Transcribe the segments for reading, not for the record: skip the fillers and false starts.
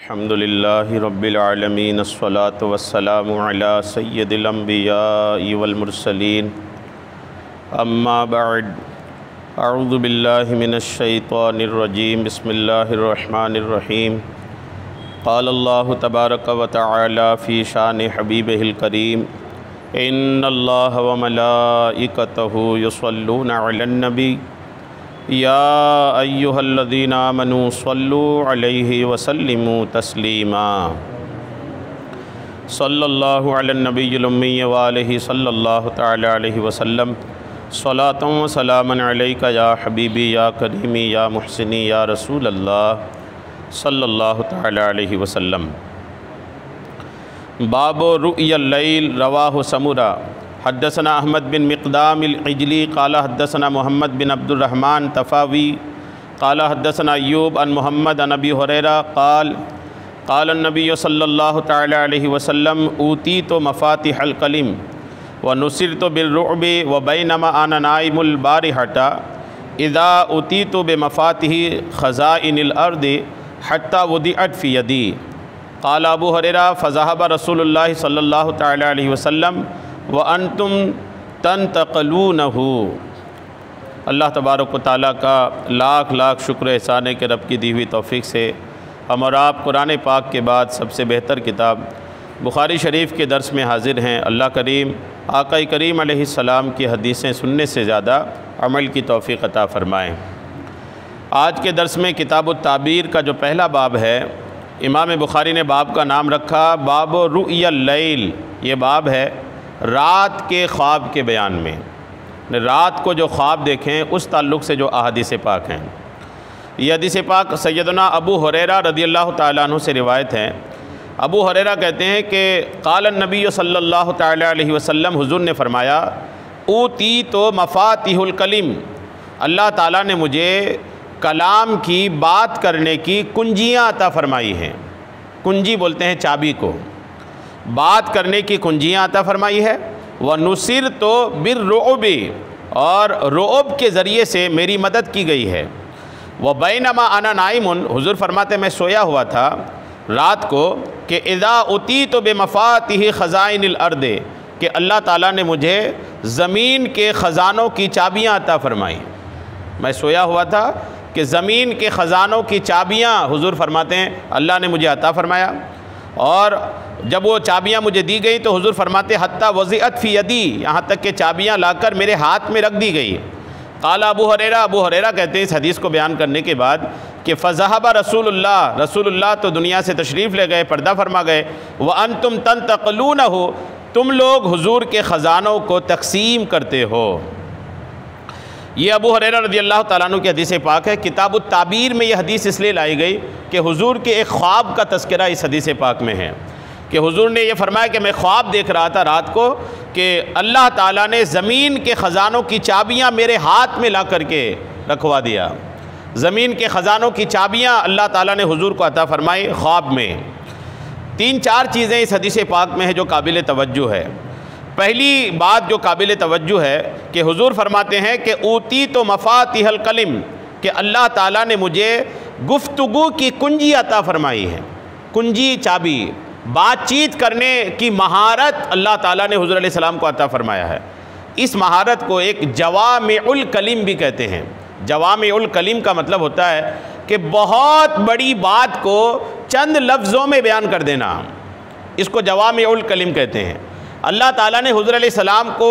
अल्हम्दुलिल्लाहि रब्बिल आलमीन अस्सलातु वस्सलामु अला सय्यिदिल अंबियाइ वल मुरसलीन अम्मा बअद अऊज़ु बिल्लाहि मिनश शैतानिर रजीम बिस्मिल्लाहिर रहमानिर रहीम क़ालल्लाहु तबारक व तआला फ़ी शानि हबीबिहिल करीम इन्नल्लाह व मलाइकतहु युसल्लूना अलन नबी या अय्युहल्लज़ीना आमनू सल्लू अलैहि वसल्लिमू तस्लीमा सल्लल्लाहु अलन नबिय्यिल उम्मी व आलिहि सल्लल्लाहु तआला अलैहि वसल्लम सलातun व सलामन अलैका या हबीबी या करीमी या मुहसिनी या रसूल अल्लाह सल्लल्लाहु तआला अलैहि वसल्लम। बाबो रु'यल लैल रवाहु समुरा हद्दसना अहमद बिन मिक़दाम अल-इजली क़ाला हद्दसना मोहम्मद बिन अब्दुर्रहमान तफ़ावी क़ाला हद्दसना अय्यूब अन मोहम्मद अन अबी हुरैरा क़ाल नबी सल्लल्लाहु तआला अलैहि वसल्लम ऊतीतु मफ़ातिहल कलिम व नुसिरतु बिर्रुअबि व बैनमा अना नाइमुल बारिहता इज़ा ऊतीतु बिमफ़ातिहि ख़ज़ाइनिल अर्दि हत्ता वुदिअत फ़ी यदी क़ाल अबू हुरैरा फ़ज़हब रसूलुल्लाह सल्लल्लाहु तआला अलैहि वसल्लम व अंतुम तंतक़लूनहु। अल्लाह तबारक व तआला का लाख लाख शुक्र एहसान के रब की दी हुई तौफ़ीक़ से हम और आप कुरान पाक के बाद सबसे बेहतर किताब बुखारी शरीफ के दर्स में हाज़िर हैं। अल्लाह करीम आका करीम अलैहिस्सलाम की हदीसें सुनने से ज़्यादा अमल की तौफ़ीक़ अता फ़रमाएँ। आज के दर्स में किताबुत ताबीर का जो पहला बाब है, इमाम बुखारी ने बाब का नाम रखा बाबो रु'यल लैल। ये बाब है रात के ख्वाब के बयान में, रात को जो ख्वाब देखें उस ताल्लुक़ से जो अहादीस पाक हैं। ये हदीस पाक सैयदना अबू हुरैरा रदियल्लाहु ताला अन्हु से रिवायत हैं। अबू हुरैरा कहते हैं कि क़ाल नबी सल्लल्लाहु ताला अलैहि वसल्लम, हुज़ूर ने फ़रमाया ऊती तो मफ़ातिहुल कलिम, अल्लाह ताला ने मुझे कलाम की बात करने की कुंजियाँ अता फ़रमाई हैं। कुंजी बोलते हैं चाबी को, बात करने की कुंजियाँ अता फ़रमाई है। व नुसिर तो बिर्रुअबि, और रुअब के ज़रिए से मेरी मदद की गई है। व बैनमा अना नाइमुन, हुज़ूर फरमाते मैं सोया हुआ था रात को कि इज़ा उतीतु बिमफ़ातिहि ख़ज़ाइनिल अर्दि, कि अल्लाह ताला ने मुझे ज़मीन के ख़ज़ानों की चाबियाँ अता फ़रमाई। मैं सोया हुआ था कि ज़मीन के ख़ज़ानों की चाबियाँ हुज़ूर फरमाते हैं अल्लाह ने मुझे अता फ़रमाया। और जब वो चाबियाँ मुझे दी गई तो हुज़ूर फरमाते हत्ता वज़िअत फ़ी यदी, यहाँ तक कि चाबियाँ लाकर मेरे हाथ में रख दी गई। क़ाल अबू हुरैरा कहते हैं इस हदीस को बयान करने के बाद कि फ़ज़हब रसूलुल्लाह तो दुनिया से तशरीफ़ ले गए, पर्दा फरमा गए। व अंतुम तंतक़लूनहु, तुम लोग हुज़ूर के ख़ज़ानों को तक़सीम करते हो। ये अबू हुरैरा रज़ियल्लाहु ताला अन्हु की हदीस पाक है। किताबुत ताबीर में यह हदीस इसलिए लाई गई कि हुज़ूर के एक ख्वाब का तज़किरा इस हदीस पाक में है कि हुज़ूर ने यह फरमाया कि मैं ख्वाब देख रहा था रात को कि अल्लाह ताला ने ज़मीन के ख़ज़ानों की चाबियाँ मेरे हाथ में ला करके रखवा दिया। ज़मीन के ख़ज़ानों की चाबियाँ अल्लाह ताला ने हुज़ूर को अता फ़रमाई ख्वाब में। 3-4 चीज़ें इस हदीस पाक में है जो काबिल तवज्जो है। पहली बात जो काबिल तवज्जो है कि हुज़ूर फरमाते हैं कि ऊती तो मफ़ातिहल कलिम, कि अल्लाह ताला ने मुझे गुफ्तगू की कुंजी अता फ़रमाई है। कुंजी चाबी, बातचीत करने की महारत अल्लाह ताला ने हुज़ूर अलैहिस्सलाम को अता फ़रमाया है। इस महारत को एक जवामिउल कलिम भी कहते हैं। जवामिउल कलिम का मतलब होता है कि बहुत बड़ी बात को चंद लफ्ज़ों में बयान कर देना, इसको जवामिउल कलिम कहते हैं। अल्लाह ताला ने हुज़ूर अलैहिस्सलाम को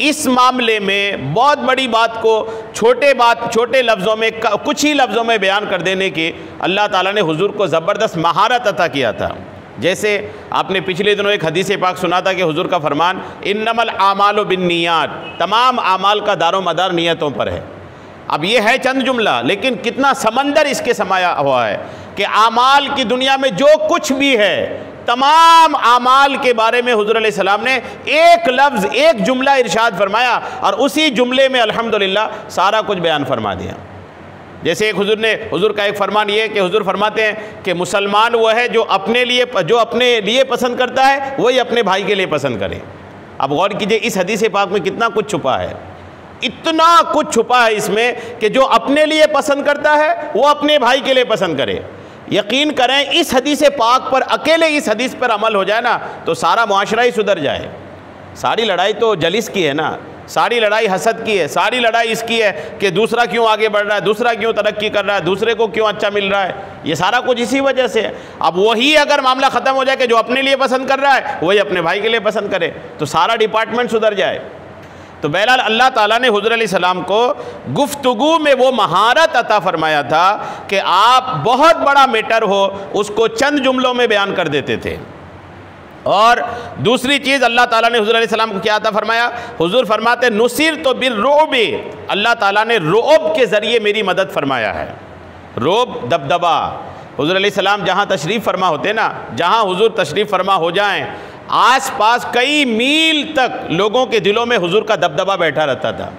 इस मामले में बहुत बड़ी बात को छोटे लफ्ज़ों में, कुछ ही लफ्ज़ों में बयान कर देने की अल्लाह ताला ने हुज़ूर को ज़बरदस्त महारत अता किया था। जैसे आपने पिछले दिनों एक हदीस पाक सुना था कि हुज़ूर का फरमान इन्नमल आमालु बिन्नियात, तमाम आमाल का दारो मदार नियतों पर है। अब ये है चंद जुमला, लेकिन कितना समंदर इसके समाया हुआ है कि आमाल की दुनिया में जो कुछ भी है तमाम आमाल के बारे में हुज़ूर अलैहिस्सलाम ने एक लफ्ज़, एक जुमला इरशाद फरमाया और उसी जुमले में अल्हम्दुलिल्लाह सारा कुछ बयान फरमा दिया। जैसे एक हुज़ूर का एक फरमान ये है कि हुज़ूर फरमाते हैं कि मुसलमान वो है जो अपने लिए पसंद करता है वही अपने भाई के लिए पसंद करे। अब गौर कीजिए इस हदीस पाक में कितना कुछ छुपा है, इतना कुछ छुपा है इसमें कि जो अपने लिए पसंद करता है वो अपने भाई के लिए पसंद करे। यकीन करें इस हदीस पाक पर, अकेले इस हदीस पर अमल हो जाए ना तो सारा मुआशरा ही सुधर जाए। सारी लड़ाई तो जलिस की है ना, सारी लड़ाई हसद की है, सारी लड़ाई इसकी है कि दूसरा क्यों आगे बढ़ रहा है, दूसरा क्यों तरक्की कर रहा है, दूसरे को क्यों अच्छा मिल रहा है, ये सारा कुछ इसी वजह से है। अब वही अगर मामला ख़त्म हो जाए कि जो अपने लिए पसंद कर रहा है वही अपने भाई के लिए पसंद करे तो सारा डिपार्टमेंट सुधर जाए। तो बहरहाल अल्लाह ताला ने हुज़ूर अलैहिस्सलाम को गुफ्तगू में वो महारत अता फरमाया था कि आप बहुत बड़ा मैटर हो उसको चंद जुमलों में बयान कर देते थे। और दूसरी चीज़ अल्लाह ताला ने हुज़ूर अलैहिस्सलाम को क्या अता फरमाया, हुज़ूर फरमाते नुसिर तो बिर्रुब, अल्लाह ताला ने रुअब के ज़रिए मेरी मदद फरमाया है। रुअब दबदबा, हुज़ूर अलैहिस्सलाम जहाँ तशरीफ़ फरमा होते ना, जहाँ हुज़ूर तशरीफ़ फरमा हो जाएं, आस पास कई मील तक लोगों के दिलों में हुज़ूर का दबदबा बैठा रहता था।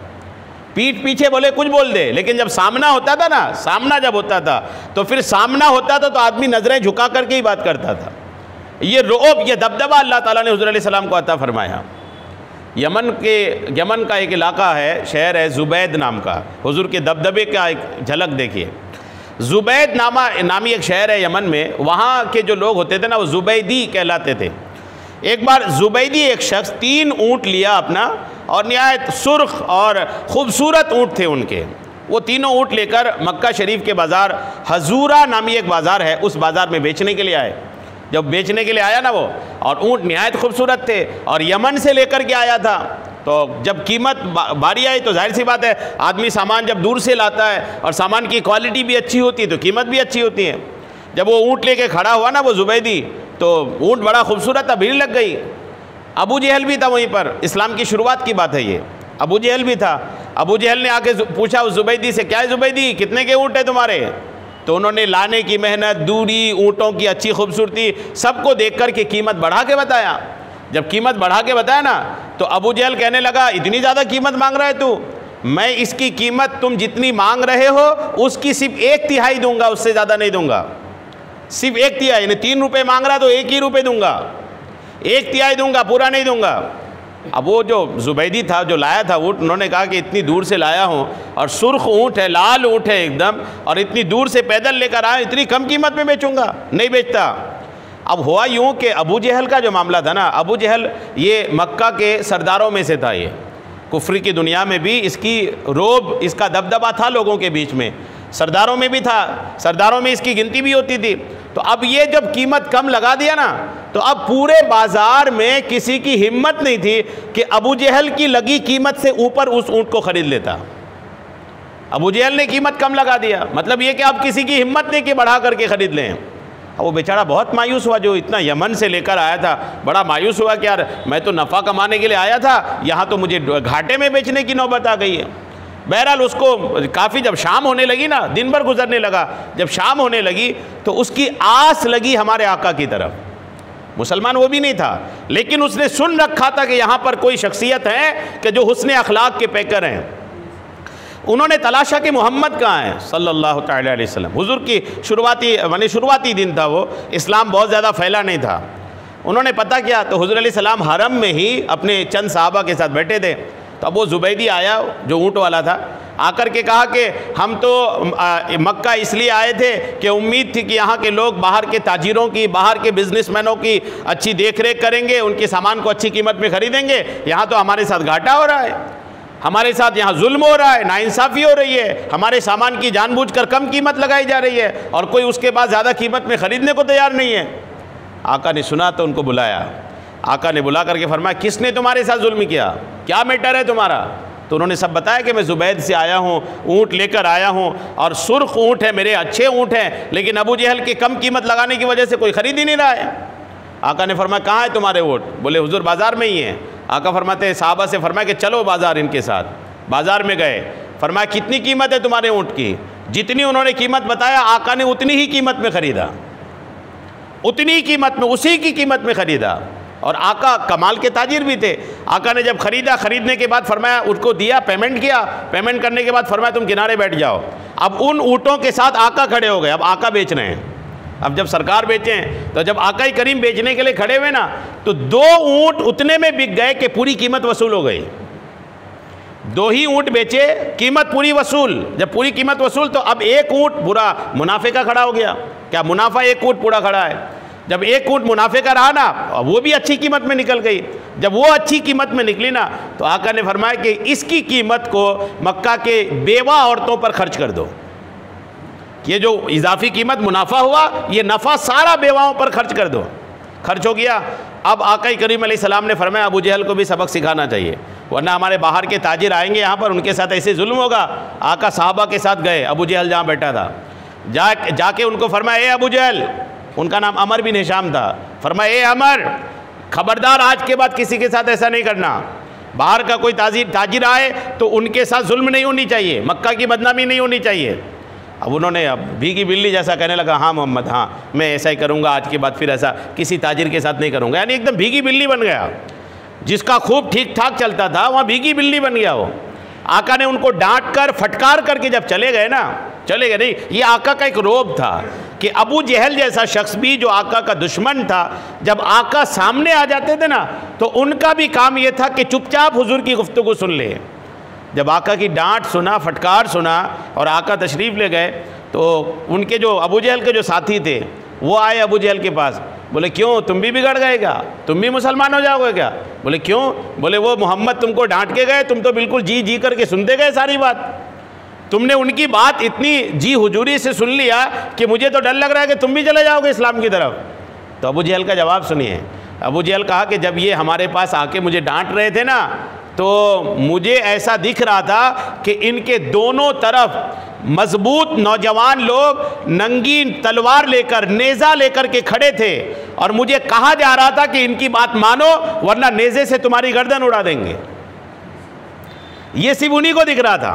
पीठ पीछे बोले कुछ बोल दे, लेकिन जब सामना होता था ना, सामना जब होता था तो फिर सामना होता था तो आदमी नज़रें झुका करके ही बात करता था। ये रुअब, ये दबदबा अल्लाह ताला ने हुज़ूर अलैहिस्सलाम को अता फरमाया। यमन का एक इलाका है, शहर है ज़ुबैद नाम का, हुज़ूर के दबदबे का एक झलक देखिए। ज़ुबैद नामी एक शहर है यमन में, वहाँ के जो लोग होते थे ना वो ज़ुबैदी कहलाते थे। एक बार ज़ुबैदी एक शख्स 3 ऊँट लिया अपना, और निहायत सुर्ख और ख़ूबसूरत ऊँट थे उनके। वो तीनों ऊँट लेकर मक्का शरीफ के बाज़ार, हजूरा नामी एक बाज़ार है, उस बाज़ार में बेचने के लिए आए। जब बेचने के लिए आया ना वो, और ऊँट निहायत खूबसूरत थे और यमन से लेकर के आया था, तो जब कीमत बारी आई तो जाहिर सी बात है आदमी सामान जब दूर से लाता है और सामान की क्वालिटी भी अच्छी होती है तो कीमत भी अच्छी होती है। जब वो ऊँट लेके खड़ा हुआ ना वो ज़ुबैदी, तो ऊँट बड़ा खूबसूरत था, भीड़ लग गई। अबू जहल भी था वहीं पर, इस्लाम की शुरुआत की बात है ये, अबू जहल भी था। अबू जहल ने आके पूछा उस ज़ुबैदी से, क्या है ज़ुबैदी, कितने के ऊँट है तुम्हारे? तो उन्होंने लाने की मेहनत, दूरी, ऊँटों की अच्छी खूबसूरती सबको देख कर के कीमत बढ़ा के बताया। जब कीमत बढ़ा के बताया ना तो अबू जहल कहने लगा, इतनी ज़्यादा कीमत मांग रहा है तू, मैं इसकी कीमत तुम जितनी मांग रहे हो उसकी सिर्फ 1/3 दूंगा, उससे ज़्यादा नहीं दूंगा। सिर्फ 1/3, यानी 3 रुपये मांग रहा तो 1 ही रुपये दूंगा, 1/3 दूंगा, पूरा नहीं दूंगा। अब वो जो ज़ुबैदी था जो लाया था ऊँट, उन्होंने कहा कि इतनी दूर से लाया हूँ और सुर्ख ऊँट है, लाल ऊँट है एकदम, और इतनी दूर से पैदल लेकर आया, इतनी कम कीमत में बेचूंगा, नहीं बेचता। अब हुआ यूँ कि अबू जहल का जो मामला था ना, अबू जहल ये मक्का के सरदारों में से था, ये कुफ्र की दुनिया में भी इसकी रोब, इसका दबदबा था लोगों के बीच में, सरदारों में भी था, सरदारों में इसकी गिनती भी होती थी। तो अब ये जब कीमत कम लगा दिया ना तो अब पूरे बाज़ार में किसी की हिम्मत नहीं थी कि अबू जहल की लगी कीमत से ऊपर उस ऊँट को ख़रीद लेता। अबू जहल ने कीमत कम लगा दिया, मतलब ये कि अब किसी की हिम्मत नहीं कि बढ़ा करके ख़रीद लें। अब वो बेचारा बहुत मायूस हुआ, जो इतना यमन से लेकर आया था, बड़ा मायूस हुआ कि यार मैं तो नफ़ा कमाने के लिए आया था, यहाँ तो मुझे घाटे में बेचने की नौबत आ गई है। बहरहाल उसको काफ़ी जब शाम होने लगी ना, दिन भर गुजरने लगा, जब शाम होने लगी तो उसकी आस लगी हमारे आका की तरफ। मुसलमान वो भी नहीं था, लेकिन उसने सुन रखा था कि यहाँ पर कोई शख्सियत है कि जो हुस्न अखलाक के पैकर हैं। उन्होंने तलाशा कि मोहम्मद कहाँ हैं सल्लल्लाहु तआला अलैहि वसल्लम। हुजूर की शुरुआती दिन था वो, इस्लाम बहुत ज़्यादा फैला नहीं था। उन्होंने पता किया तो हुजूर अलैहि सलाम हरम में ही अपने चंद साहबा के साथ बैठे थे। तो अब वो ज़ुबैदी आया जो ऊँट वाला था, आकर के कहा कि हम तो मक्का इसलिए आए थे कि उम्मीद थी कि यहाँ के लोग बाहर के ताजिरों की, बाहर के बिजनेसमैनों की अच्छी देख रेख करेंगे, उनके सामान को अच्छी कीमत में ख़रीदेंगे। यहाँ तो हमारे साथ घाटा हो रहा है, हमारे साथ यहाँ जुल्म हो रहा है, नाइंसाफ़ी हो रही है, हमारे सामान की जानबूझकर कम कीमत लगाई जा रही है और कोई उसके बाद ज़्यादा कीमत में ख़रीदने को तैयार नहीं है। आका ने सुना तो उनको बुलाया, आका ने बुला करके फरमाया, किसने तुम्हारे साथ जुल्म किया, क्या मैटर है तुम्हारा? तो उन्होंने सब बताया कि मैं ज़ुबैद से आया हूँ, ऊँट लेकर आया हूँ और सुर्ख ऊँट है, मेरे अच्छे ऊँट हैं, लेकिन अबू जहल की कम कीमत लगाने की वजह से कोई ख़रीद ही नहीं रहा है। आका ने फरमाया, कहाँ है तुम्हारे ऊँट? बोले हुजूर बाज़ार में ही हैं। आका फरमाते हैं साहबा से फरमाया कि चलो बाज़ार इनके साथ। बाज़ार में गए, फरमाया कितनी कीमत है तुम्हारे ऊँट की? जितनी उन्होंने कीमत बताया आका ने उतनी ही कीमत में ख़रीदा, उतनी कीमत में, उसी की कीमत में ख़रीदा। और आका कमाल के ताजिर भी थे। आका ने जब ख़रीदा, ख़रीदने के बाद फरमाया उसको दिया, पेमेंट किया, पेमेंट करने के बाद फरमाया तुम किनारे बैठ जाओ। अब उन ऊँटों के साथ आका खड़े हो गए, अब आका बेच रहे हैं। अब जब सरकार बेचें तो जब आका ही करीम बेचने के लिए खड़े हुए ना तो 2 ऊँट उतने में बिक गए कि पूरी कीमत वसूल हो गई। 2 ही ऊँट बेचे, कीमत पूरी वसूल। जब पूरी कीमत वसूल तो अब 1 ऊँट पूरा मुनाफे का खड़ा हो गया। क्या मुनाफा 1 ऊँट पूरा खड़ा है। जब 1 ऊँट मुनाफे का रहा ना, वो भी अच्छी कीमत में निकल गई। जब वो अच्छी कीमत में निकली ना, तो आका ने फरमाया कि इसकी कीमत को मक्का के बेवा औरतों पर खर्च कर दो। ये जो इजाफी कीमत मुनाफा हुआ, ये नफ़ा सारा बेवाओं पर खर्च कर दो। खर्च हो गया। अब आका करीम अलैहिस्सलाम ने फरमाया अबू जहल को भी सबक सिखाना चाहिए, वरना हमारे बाहर के ताजिर आएंगे यहाँ पर, उनके साथ ऐसे जुल्म होगा। आका साहबा के साथ गए, अबू जहल जहाँ बैठा था, जाके उनको फरमाया, ए अबू जहल, उनका नाम अमर बिन हिशाम था, फरमाया ए अमर, खबरदार आज के बाद किसी के साथ ऐसा नहीं करना। बाहर का कोई ताजिर आए तो उनके साथ जुल्म नहीं होनी चाहिए, मक्का की बदनामी नहीं होनी चाहिए। अब उन्होंने अब भीगी बिल्ली जैसा कहने लगा, हाँ मोहम्मद, हाँ मैं ऐसा ही करूँगा, आज के बाद फिर ऐसा किसी ताजिर के साथ नहीं करूँगा। यानी एकदम भीगी बिल्ली बन गया। जिसका खूब ठीक ठाक चलता था वहाँ भीगी बिल्ली बन गया वो। आका ने उनको डांट कर फटकार करके जब चले गए ना, चले गए नहीं, ये आका का एक रोब था कि अबू जहल जैसा शख्स भी जो आका का दुश्मन था, जब आका सामने आ जाते थे ना, तो उनका भी काम ये था कि चुपचाप हुजूर की गुफ्तगू सुन ले। जब आका की डांट सुना, फटकार सुना और आका तशरीफ़ ले गए, तो उनके जो अबू जहल के जो साथी थे वो आए अबू जहल के पास। बोले क्यों, तुम भी बिगड़ गए क्या, तुम भी मुसलमान हो जाओगे क्या। बोले क्यों, बोले वो मोहम्मद तुमको डांट के गए, तुम तो बिल्कुल जी जी करके सुनते गए सारी बात। तुमने उनकी बात इतनी जी हुजूरी से सुन लिया कि मुझे तो डर लग रहा है कि तुम भी चले जाओगे इस्लाम की तरफ। तो अबू जहल का जवाब सुनिए। अबू जहल कहा कि जब ये हमारे पास आके मुझे डांट रहे थे ना, तो मुझे ऐसा दिख रहा था कि इनके दोनों तरफ मजबूत नौजवान लोग नंगी तलवार लेकर, नेज़ा लेकर के खड़े थे, और मुझे कहा जा रहा था कि इनकी बात मानो वरना नेज़े से तुम्हारी गर्दन उड़ा देंगे। ये सिर्फ उन्हीं को दिख रहा था।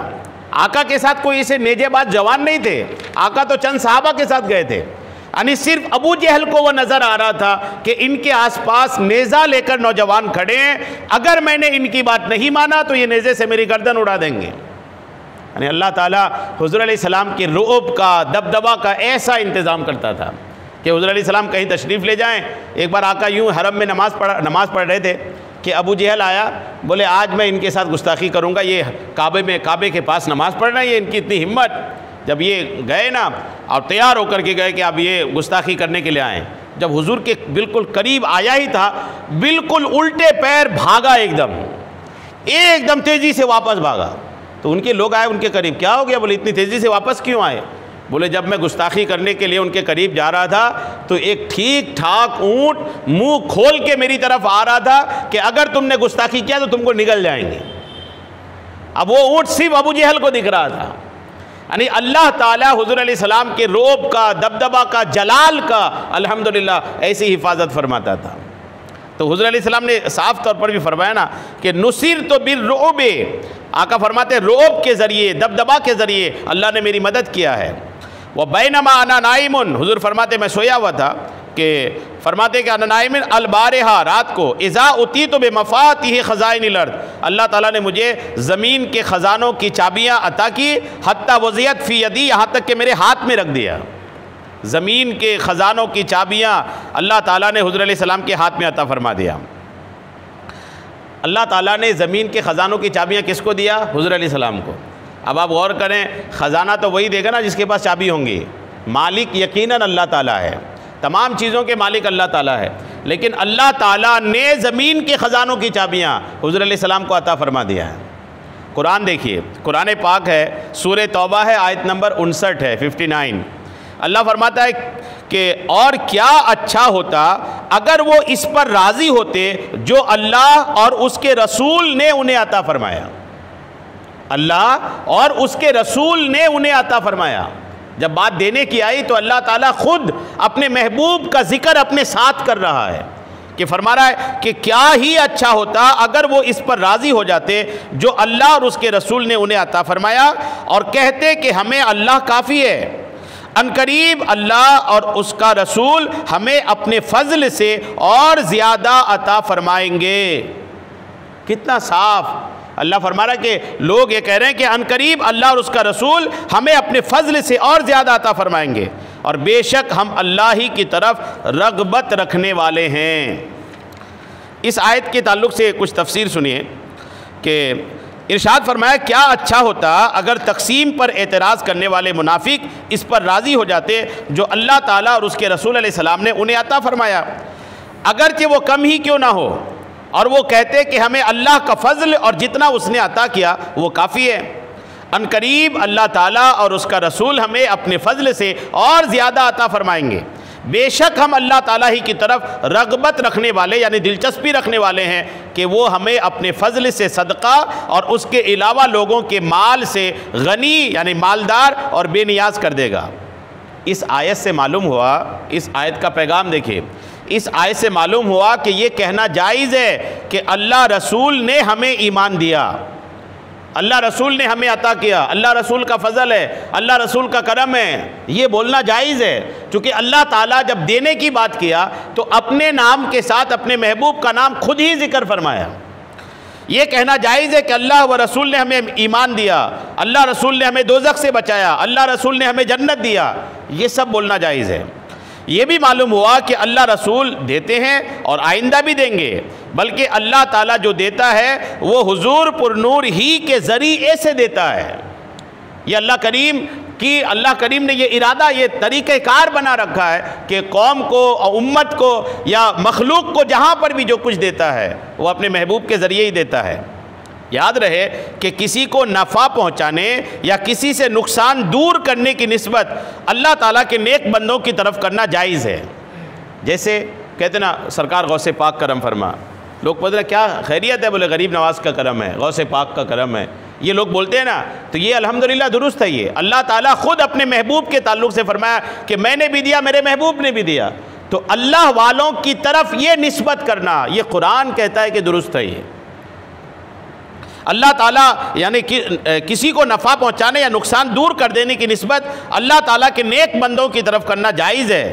आका के साथ कोई ऐसे नेजेबाज जवान नहीं थे, आका तो चंद सहाबा के साथ गए थे। यानी सिर्फ अबू जहल को वो नज़र आ रहा था कि इनके आसपास नेज़ा लेकर नौजवान खड़े हैं, अगर मैंने इनकी बात नहीं माना तो ये नेज़े से मेरी गर्दन उड़ा देंगे। यानी अल्लाह ताला हुज़ूर अलैहिस्सलाम के रुअब का, दबदबा का ऐसा इंतज़ाम करता था कि हुज़ूर अलैहिस्सलाम कहीं तशरीफ़ ले जाएं। एक बार आका यूँ हरम में नमाज़ पढ़ रहे थे कि अबू जहल आया, बोले आज मैं इनके साथ गुस्ताखी करूँगा, ये काबे के पास नमाज़ पढ़ रहे हैं, ये इनकी इतनी हिम्मत। जब ये गए ना और तैयार होकर के गए कि अब ये गुस्ताखी करने के लिए आए, जब हुजूर के बिल्कुल करीब आया ही था, बिल्कुल उल्टे पैर भागा, एकदम तेज़ी से वापस भागा। तो उनके लोग आए उनके करीब, क्या हो गया, बोले इतनी तेज़ी से वापस क्यों आए। बोले जब मैं गुस्ताखी करने के लिए उनके करीब जा रहा था तो एक ठीक ठाक ऊँट मुँह खोल के मेरी तरफ आ रहा था कि अगर तुमने गुस्ताखी किया तो तुमको निगल जाएंगे। अब वो ऊँट सिर्फ अबू जहल को दिख रहा था। यानी अल्लाह ताला हुज़ूर अलैहिस्सलाम के रोब का, दबदबा का, जलाल का अल्हम्दुलिल्लाह ऐसी हिफाजत फरमाता था। तो हुज़ूर अलैहिस्सलाम ने साफ तौर पर भी फरमाया ना कि नुसिर तो बिर रोबे, आका फरमाते रोब के ज़रिए, दबदबा के ज़रिए अल्लाह ने मेरी मदद किया है। वह बैनमा अना नाइमुन, हुज़ूर फरमाते मैं सोया हुआ था कि फरमाते कि अना नाइमुन अलबारिहा, रात को, इज़ा उती तो बेमफ़ातिह ख़ज़ाइनिल अर्द, अल्लाह ताला ने मुझे ज़मीन के ख़ज़ानों की चाबियाँ अता की, हत्ता वज़ियत फ़ी यदी, यहाँ तक कि मेरे हाथ में रख दिया। ज़मीन के ख़ज़ानों की चाबियाँ अल्लाह ताला ने हुज़ूर अलैहिस्सलाम के हाथ में अता फरमा दिया। अल्लाह ताला ने ज़मीन के ख़ज़ानों की चाबियाँ किसको दिया, हुज़ूर अलैहिस्सलाम को। अब आप गौर करें, ख़ज़ाना तो वही देगा ना जिसके पास चाबी होंगी। मालिक यकीनन अल्लाह ताला है, तमाम चीज़ों के मालिक अल्लाह ताला है, लेकिन अल्लाह ताला ने ज़मीन के ख़ज़ानों की चाबियाँ हुज़ूर अलैहिस्सलाम को अता फरमा दिया है। कुरान देखिए, कुरान पाक है, सूरह तौबा है, आयत नंबर 59 है, 59। अल्लाह फरमाता है कि और क्या अच्छा होता अगर वो इस पर राज़ी होते जो अल्लाह और उसके रसूल ने उन्हें अता फरमाया। अल्लाह और उसके रसूल ने उन्हें अता फरमाया। जब बात देने की आई तो अल्लाह ताला खुद अपने महबूब का जिक्र अपने साथ कर रहा है कि फरमा रहा है कि क्या ही अच्छा होता अगर वो इस पर राज़ी हो जाते जो अल्लाह और उसके रसूल ने उन्हें अता फरमाया, और कहते कि हमें अल्लाह काफ़ी है, अनकरीब अल्लाह और उसका रसूल हमें अपने फजल से और ज़्यादा अता फरमाएंगे। कितना साफ अल्लाह फरमा रहा है कि लोग ये कह रहे हैं कि अनकरीब अल्लाह और उसका रसूल हमें अपने फजल से और ज़्यादा अता फरमाएंगे, और बेशक हम अल्लाह ही की तरफ रग़बत रखने वाले हैं। इस आयत के ताल्लुक़ से कुछ तफसीर सुनिए कि इरशाद फरमाया क्या अच्छा होता अगर तकसीम पर एतराज़ करने वाले मुनाफिक इस पर राज़ी हो जाते जो अल्लाह ताला और उसके रसूल अलैहिस्सलाम ने उन्हें अता फरमाया, अगरचे वो कम ही क्यों ना हो, और वो कहते कि हमें अल्लाह का फ़ज़ल और जितना उसने अता किया वो काफ़ी है। अनकरीब अल्लाह ताला और उसका रसूल हमें अपने फ़ज़ल से और ज़्यादा अता फरमाएंगे। बेशक हम अल्लाह ताला ही की तरफ रग़बत रखने वाले यानी दिलचस्पी रखने वाले हैं कि वो हमें अपने फ़ज़ल से सदक़ा और उसके अलावा लोगों के माल से गनी यानी मालदार और बेनियाज कर देगा। इस आयत से मालूम हुआ, इस आयत का पैगाम देखिए, इस आयत से मालूम हुआ कि ये कहना जायज़ है कि अल्लाह रसूल ने हमें ईमान दिया, अल्लाह रसूल ने हमें अता किया, अल्लाह रसूल का फ़ज़ल है, अल्लाह रसूल का करम है, ये बोलना जायज़ है। चूँकि अल्लाह ताला जब देने की बात किया तो अपने नाम के साथ अपने महबूब का नाम खुद ही ज़िक्र फरमाया। ये कहना जायज़ है कि अल्लाह व रसूल ने हमें ईमान दिया, अल्लाह रसूल ने हमें दोज़ख से बचाया, अल्लाह रसूल ने हमें जन्नत दिया, ये सब बोलना जायज़ है। ये भी मालूम हुआ कि अल्लाह रसूल देते हैं और आइंदा भी देंगे, बल्कि अल्लाह ताला जो देता है वो हुजूर पुरनूर ही के ज़रिए से देता है। ये अल्लाह करीम ने ये इरादा, ये तरीक़ेकार बना रखा है कि कौम को और उम्मत को या मखलूक को जहाँ पर भी जो कुछ देता है वो अपने महबूब के ज़रिए ही देता है। याद रहे कि किसी को नफ़ा पहुँचाने या किसी से नुकसान दूर करने की निस्बत अल्लाह ताला के नेक बंदों की तरफ करना जायज़ है। जैसे कहते ना सरकार गौसे पाक करम फरमा, लोग पूछते क्या खैरियत है, बोले गरीब नवाज का करम है, गौसे पाक का करम है, ये लोग बोलते हैं ना, तो ये अल्हम्दुलिल्लाह दुरुस्त है। ये अल्लाह ताला ख़ुद अपने महबूब के ताल्लुक़ से फरमाया कि मैंने भी दिया, मेरे महबूब ने भी दिया। तो अल्लाह वालों की तरफ ये निस्बत करना, ये कुरान कहता है कि दुरुस्त है। ये अल्लाह ताला यानी किसी को नफ़ा पहुँचाने या नुकसान दूर कर देने की निस्बत अल्लाह ताला के नेक बंदों की तरफ करना जायज़ है।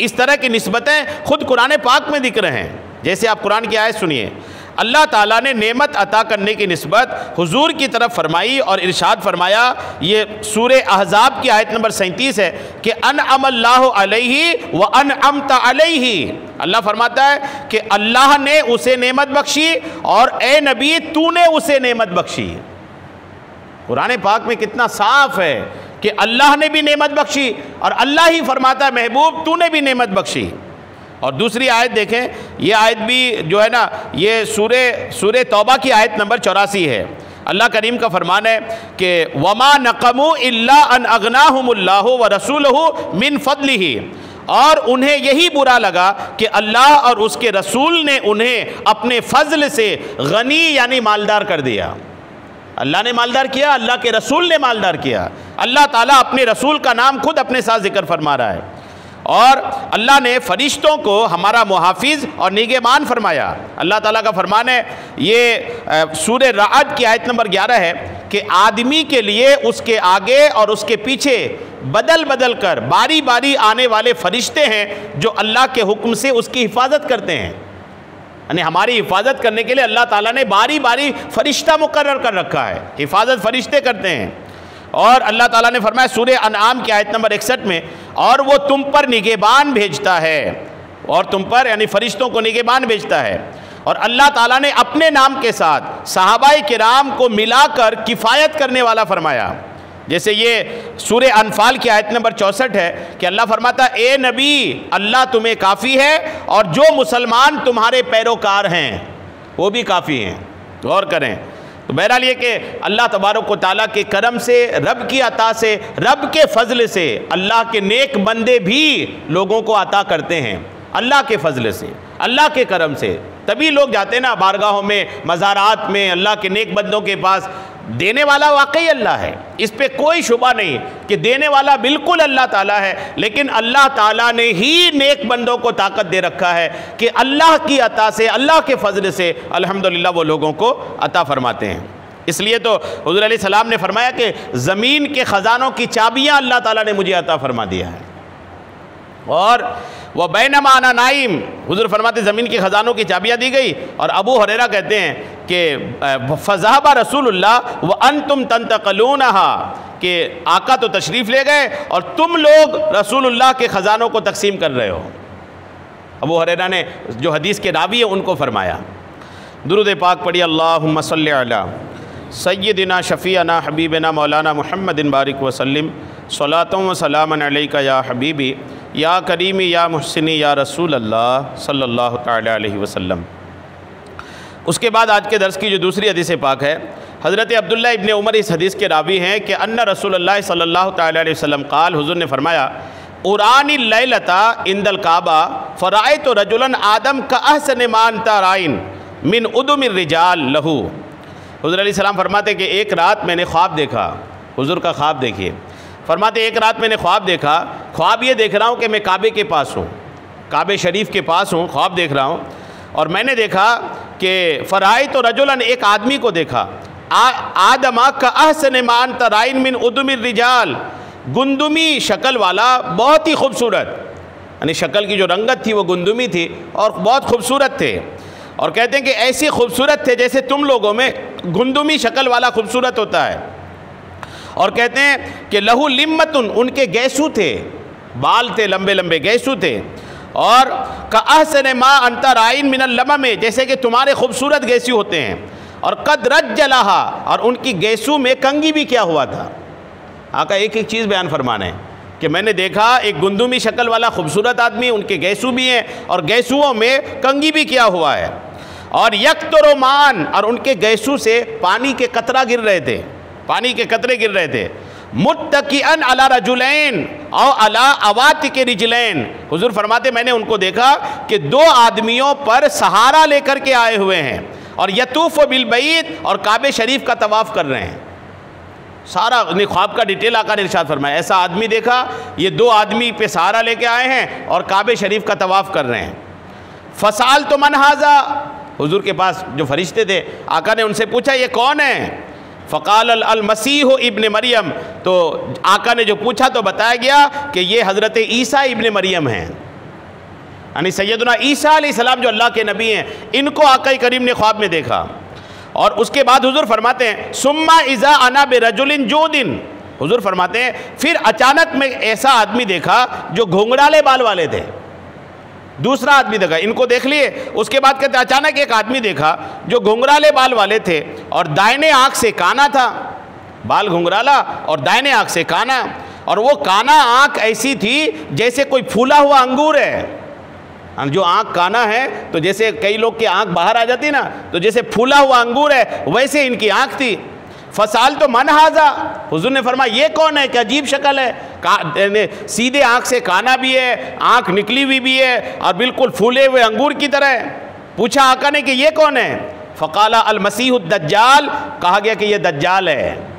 इस तरह की निस्बतें ख़ुद कुरान पाक में दिक्र हैं। जैसे आप कुरान की आयत सुनिए, अल्लाह ताला ने नेमत अता करने की निस्बत हुजूर की तरफ फरमाई और इरशाद फरमाया, ये सूरे अहज़ाब की आयत नंबर 37 है कि अनअमल्लाहु अलैहि व अनअमता अलैहि। अल्लाह फरमाता है कि अल्लाह ने उसे नेमत बख्शी और ए नबी तूने उसे नेमत बख्शी। कुरान पाक में कितना साफ है कि अल्लाह ने भी नेमत बख्शी और अल्लाह ही फरमाता है महबूब तूने भी नेमत बख्शी। और दूसरी आयत देखें, ये आयत भी जो है ना, ये सूरे तौबा की आयत नंबर 84 है। अल्लाह करीम का फरमान है कि वमा नक़मू इल्ला अन अगनाहुमुल्लाहु व रसूलुहु मिन फदलिही, और उन्हें यही बुरा लगा कि अल्लाह और उसके रसूल ने उन्हें अपने फजल से गनी यानी मालदार कर दिया। अल्लाह ने मालदार किया, अल्लाह के रसूल ने मालदार किया। अल्लाह ताला अपने रसूल का नाम खुद अपने साथ जिक्र फरमा रहा है। और अल्लाह ने फरिश्तों को हमारा मुहाफिज और निगहबान फरमाया। अल्लाह ताला का फरमान है, ये सूरे राअद की आयत नंबर 11 है कि आदमी के लिए उसके आगे और उसके पीछे बदल बदल कर बारी बारी आने वाले फरिश्ते हैं जो अल्लाह के हुक्म से उसकी हिफाजत करते हैं। यानी हमारी हिफाजत करने के लिए अल्लाह ताला ने बारी बारी फरिश्ता मुकर्रर कर रखा है, हिफाजत फरिश्ते करते हैं। और अल्लाह ताला ने फरमाया सूरे अनआम की आयत नंबर 61 में, और वो तुम पर निगहबान भेजता है, और तुम पर यानी फरिश्तों को निगहबान भेजता है। और अल्लाह ताला ने अपने नाम के साथ सहाबाए किराम को मिलाकर किफ़ायत करने वाला फरमाया। जैसे ये सूरे अनफाल की आयत नंबर 64 है कि अल्लाह फरमाता है ए नबी अल्लाह तुम्हें काफ़ी है और जो मुसलमान तुम्हारे पैरोकार हैं वो भी काफ़ी हैं। गौर करें। तो बहरहाल ये कि अल्लाह तबारक व तआला के करम से, रब की अता से, रब के फजल से अल्लाह के नेक बंदे भी लोगों को अता करते हैं। अल्लाह के फजल से, अल्लाह के करम से तभी लोग जाते हैं ना बारगाहों में, मज़ारात में, अल्लाह के नेक बंदों के पास। देने वाला वाकई अल्लाह है, इस पे कोई शुबा नहीं कि देने वाला बिल्कुल अल्लाह ताला है, लेकिन अल्लाह ताला ने ही नेक बंदों को ताकत दे रखा है कि अल्लाह की अता से, अल्लाह के फजल से अल्हम्दुलिल्लाह वो लोगों को अता फरमाते हैं। इसलिए तो हुज़ूर अलैहि सलाम ने फरमाया कि ज़मीन के ख़जानों की चाबियाँ अल्लाह ताला ने मुझे अता फरमा दिया है। और वह बैनमा अना नाइम, हुज़ूर फरमाते ज़मीन के ख़जानों की चाबियाँ दी गई। और अबू हुरैरा कहते हैं कि फ़ज़हबा रसूलुल्लाह व अंतुम तंतक़लूनहा, कि आका तो तशरीफ़ ले गए और तुम लोग रसूलुल्लाह के ख़जानों को तकसीम कर रहे हो। अबू हुरैरा ने जो हदीस के रावी है उनको फरमाया। दुरूद पाक पढ़ी, अल्लाहुम्मा सल्ली अला सय्यदिना शफ़ीअना हबीबना मौलाना मुहम्मदिन बारिक वसल्लिम सलातुम व सलामन अलैका या हबीबी या करीमी या मुहसिनी या रसूल अल्लाह सल्लल्लाहु तआला अलैहि वसल्लम। उसके बाद आज के दर्स की जो दूसरी हदीस पाक है, हज़रत अब्दुल्ला इब्न उमर इस हदीस के रावी हैं कि अन्ना रसूलुल्लाह सल्लल्लाहु तआला अलैहि वसल्लम क़ाल, हुज़ूर ने फरमाया, उरानी लैलता इंदल काबा फ़राअयतु रजुलन आदम का अहसन मा अंता राइन मिन उदुमिर रिजाल लहू। हुज़ूर अलैहिस्सलाम फरमाते कि एक रात मैंने ख्वाब देखा। हुज़ूर का ख्वाब देखिए, फरमाते एक रात मैंने ख्वाब देखा। ख्वाब ये देख रहा हूँ कि मैं काबे के पास हूँ, काबे शरीफ के पास हूँ, ख्वाब देख रहा हूँ। और मैंने देखा कि फ़राअयतु रजुलन, एक आदमी को देखा, आदमा का अहसन मा अंता राइन मिन उदुमिर रिजाल, गुंदुमी शक्ल वाला, बहुत ही खूबसूरत, यानी शक्ल की जो रंगत थी वो गुंदुमी थी और बहुत खूबसूरत थे। और कहते हैं कि ऐसी खूबसूरत थे जैसे तुम लोगों में गुंदुमी शक्ल वाला खूबसूरत होता है। और कहते हैं कि लहू लिम्मतुन, उनके गैसू थे, बाल थे लंबे लंबे, गैसू थे। और का अहसन मा अंता राइन मिनल लमम, जैसे कि तुम्हारे खूबसूरत गैसू होते हैं। और कद रज्जलहा, और उनकी गैसू में कंगी भी क्या हुआ था। आका एक एक चीज़ बयान फरमाने हैं कि मैंने देखा एक गुंदुमी शक्ल वाला खूबसूरत आदमी, उनके गैसू भी हैं और गैसुओं में कंगी भी किया हुआ है। और यक्तरोमान, और उनके गैसू से पानी के कतरा गिर रहे थे, पानी के कतरे गिर रहे थे। मुत्तकिअन अला रजुलैन और अला अवातिक रिजलैन, हुजूर फरमाते मैंने उनको देखा कि दो आदमियों पर सहारा लेकर के आए हुए हैं और यतूफ़ बिल बैत, और काबे शरीफ का तवाफ़ कर रहे हैं। सारा ख्वाब का डिटेल आका ने इरशाद फरमाया, ऐसा आदमी देखा, ये दो आदमी पे सहारा लेके आए हैं और काबे शरीफ का तवाफ़ कर रहे हैं। फ़साल तो मन हाजा, हुजूर के पास जो फरिश्ते थे, आका ने उनसे पूछा ये कौन है। फ़क़ाल अल मसीह इब्न मरियम, तो आका ने जो पूछा तो बताया गया कि ये हज़रत ईसा इब्न मरियम हैं, यानी सैयदना ईसा अलैहिस्सलाम जो अल्लाह के नबी हैं, इनको आका करीम ने ख्वाब में देखा। और उसके बाद हुजूर फरमाते हैं सुम्मा इज़ा अना बिरजुलिन जोदिन, हुजूर फरमाते हैं फिर अचानक में ऐसा आदमी देखा जो घुंघराले बाल वाले थे। दूसरा आदमी देखा, इनको देख लिए। उसके बाद कहते अचानक एक आदमी देखा जो घुंघराले बाल वाले थे और दाहिने आँख से काना था, बाल घुंघराला और दाहिने आँख से काना। और वो काना आँख ऐसी थी जैसे कोई फूला हुआ अंगूर है। जो आँख काना है तो जैसे कई लोग की आँख बाहर आ जाती ना, तो जैसे फूला हुआ अंगूर है वैसे इनकी आँख थी। फसाल तो मन हाजा, हुजूर ने फरमाया ये कौन है, क्या अजीब शक्ल है, सीधे आँख से काना भी है, आँख निकली हुई भी है और बिल्कुल फूले हुए अंगूर की तरह। पूछा आका ने कि ये कौन है। फ़क़ाला अल मसीह दज्जाल, कहा गया कि ये दज्जाल है।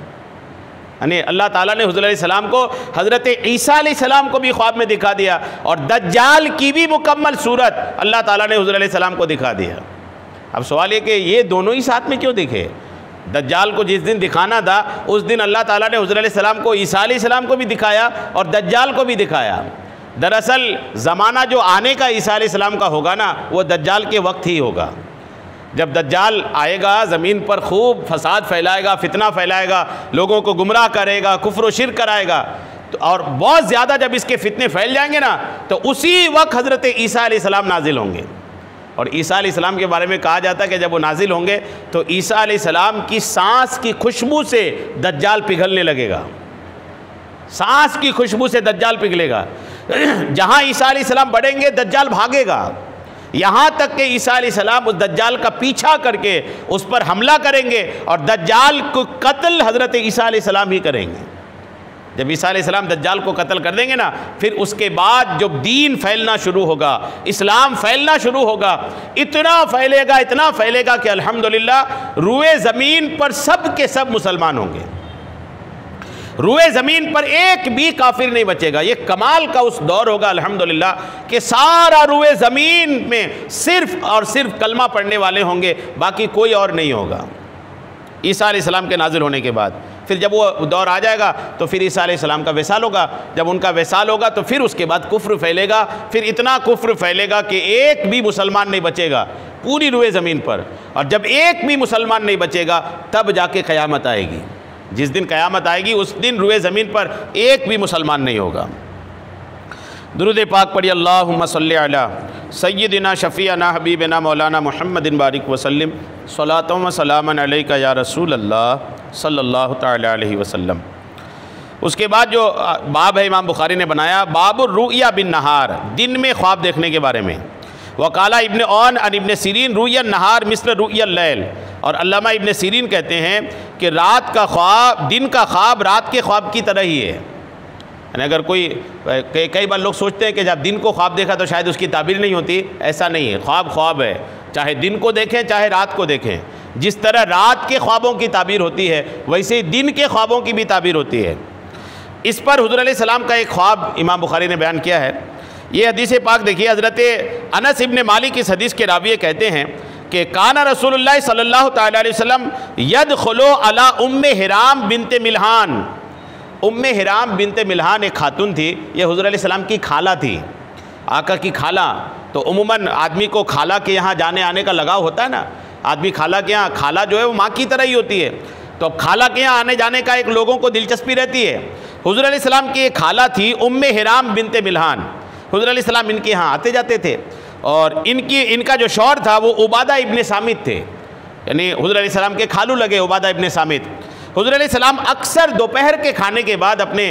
यानी अल्लाह ताला ने हुज़ूर अलैहिस्सलाम को हज़रत ईसा अलैहिस्सलाम को भी ख्वाब में दिखा दिया और दज्जाल की भी मुकम्मल सूरत अल्लाह ताला ने हुज़ूर अलैहिस्सलाम को दिखा दिया। अब सवाल ये कि ये दोनों ही साथ में क्यों दिखे। दज्जाल को जिस दिन दिखाना था उस दिन अल्लाह ताला ने हुज़ूर अलैहिस्सलाम को ईसा अलैहिस्सलाम को भी दिखाया और दज्जाल को भी दिखाया। दरअसल ज़माना जो आने का ईसा अलैहिस्सलाम का होगा ना, वो दज्जाल के वक्त ही होगा। जब दज्जाल आएगा ज़मीन पर खूब फसाद फैलाएगा, फितना फैलाएगा, लोगों को गुमराह करेगा, कुफ्र व शिर्क कराएगा, तो और बहुत ज़्यादा जब इसके फितने फैल जाएंगे ना, तो उसी वक्त हज़रत ईसा अलैहिस्सलाम नाजिल होंगे। और ईसा अलैहिस्सलाम के बारे में कहा जाता है कि जब वो नाजिल होंगे तो ईसा अलैहिस्सलाम की सांस की खुशबू से दज्जाल पिघलने लगेगा। सांस की खुशबू से दज्जाल पिघलेगा। जहाँ ईसा अलैहिस्सलाम बढ़ेंगे दज्जाल भागेगा, यहाँ तक कि ईसा अलैहिस्सलाम उस दज्जाल का पीछा करके उस पर हमला करेंगे और दज्जाल को कत्ल हज़रत ईसा अलैहिस्सलाम ही करेंगे। जब ईसा अलैहिस्सलाम दज्जाल को कत्ल कर देंगे ना, फिर उसके बाद जब दीन फैलना शुरू होगा, इस्लाम फैलना शुरू होगा, इतना फैलेगा कि अल्हम्दुलिल्लाह रूए ज़मीन पर सब के सब मुसलमान होंगे। रूए ज़मीन पर एक भी काफिर नहीं बचेगा। ये कमाल का उस दौर होगा अल्हम्दुलिल्लाह कि सारा रूए ज़मीन में सिर्फ और सिर्फ कलमा पढ़ने वाले होंगे, बाकी कोई और नहीं होगा। ईसा अलैहिस्सलाम के नाजिल होने के बाद फिर जब वो दौर आ जाएगा तो फिर ईसा अलैहिस्सलाम का विसाल होगा। जब उनका विसाल होगा तो फिर उसके बाद कुफ्र फैलेगा, फिर इतना कुफ्र फैलेगा कि एक भी मुसलमान नहीं बचेगा पूरी रूए ज़मीन पर। और जब एक भी मुसलमान नहीं बचेगा तब जाके क़यामत आएगी। जिस दिन क़यामत आएगी उस दिन रूए ज़मीन पर एक भी मुसलमान नहीं होगा। दुरूद पाक पढ़ी। अल्लाहुम्मा सल्ली अला सय्यिदिना शफ़ीअना हबीबना मौलाना मुहम्मदिन बारिक वसल्लम सलातुम व सलामन अलैका या रसूल अल्लाह सल्लल्लाहु तआला अलैहि वसल्लम। उसके बाद जो बाब है इमाम बुखारी ने बनाया, बाबुर रुया बिन नहार, दिन में ख्वाब देखने के बारे में। वकाला इब्न औन अन इब्न सीरीन रुया नहार मिस्ल रुया लैल, और अल्लामा इब्न सीरीन कहते हैं कि रात का ख्वाब, दिन का ख्वाब रात के ख्वाब की तरह ही है। यानी अगर कोई कई बार लोग सोचते हैं कि जब दिन को ख्वाब देखा तो शायद उसकी ताबीर नहीं होती, ऐसा नहीं है। ख्वाब ख्वाब है, चाहे दिन को देखें चाहे रात को देखें। जिस तरह रात के ख्वाबों की ताबीर होती है वैसे ही दिन के ख्वाबों की भी ताबीर होती है। इस पर हुज़ूर अलैहिस्सलाम का एक ख्वाब इमाम बुखारी ने बयान किया है। ये हदीस पाक देखिए, हज़रत अनस इब्न मालिक इस हदीस के रावी कहते हैं कि काना रसूलुल्लाह सल्लल्लाहु तआला अलैहि वसल्लम यदखुलु अला उम्मे हिराम बिनते मिल्हान। उम्मे हिराम बिनते मिल्हान एक खातून थी, ये हुज़ूर अलैहिस्सलाम की खाला थी, आका की खाला। तो उमूमन आदमी को खाला के यहाँ जाने आने का लगाव होता है ना, आदमी खाला के यहाँ, खाला जो है वो माँ की तरह ही होती है, तो अब खाला के यहाँ आने जाने का एक लोगों को दिलचस्पी रहती है। हुज़ूर अलैहिस्सलाम की एक खाला थी उम्मे हिराम बिनते मिल्हान, हुज़ूर अलैहिस्सलाम इनके यहाँ आते जाते थे, और इनका जो शौहर था वो उबादा इब्न सामित थे, यानी हुज़ूर अलैहिस्सलाम के खालू लगे उबादा इब्न सामित। हुज़ूर अलैहिस्सलाम अक्सर दोपहर के खाने के बाद अपने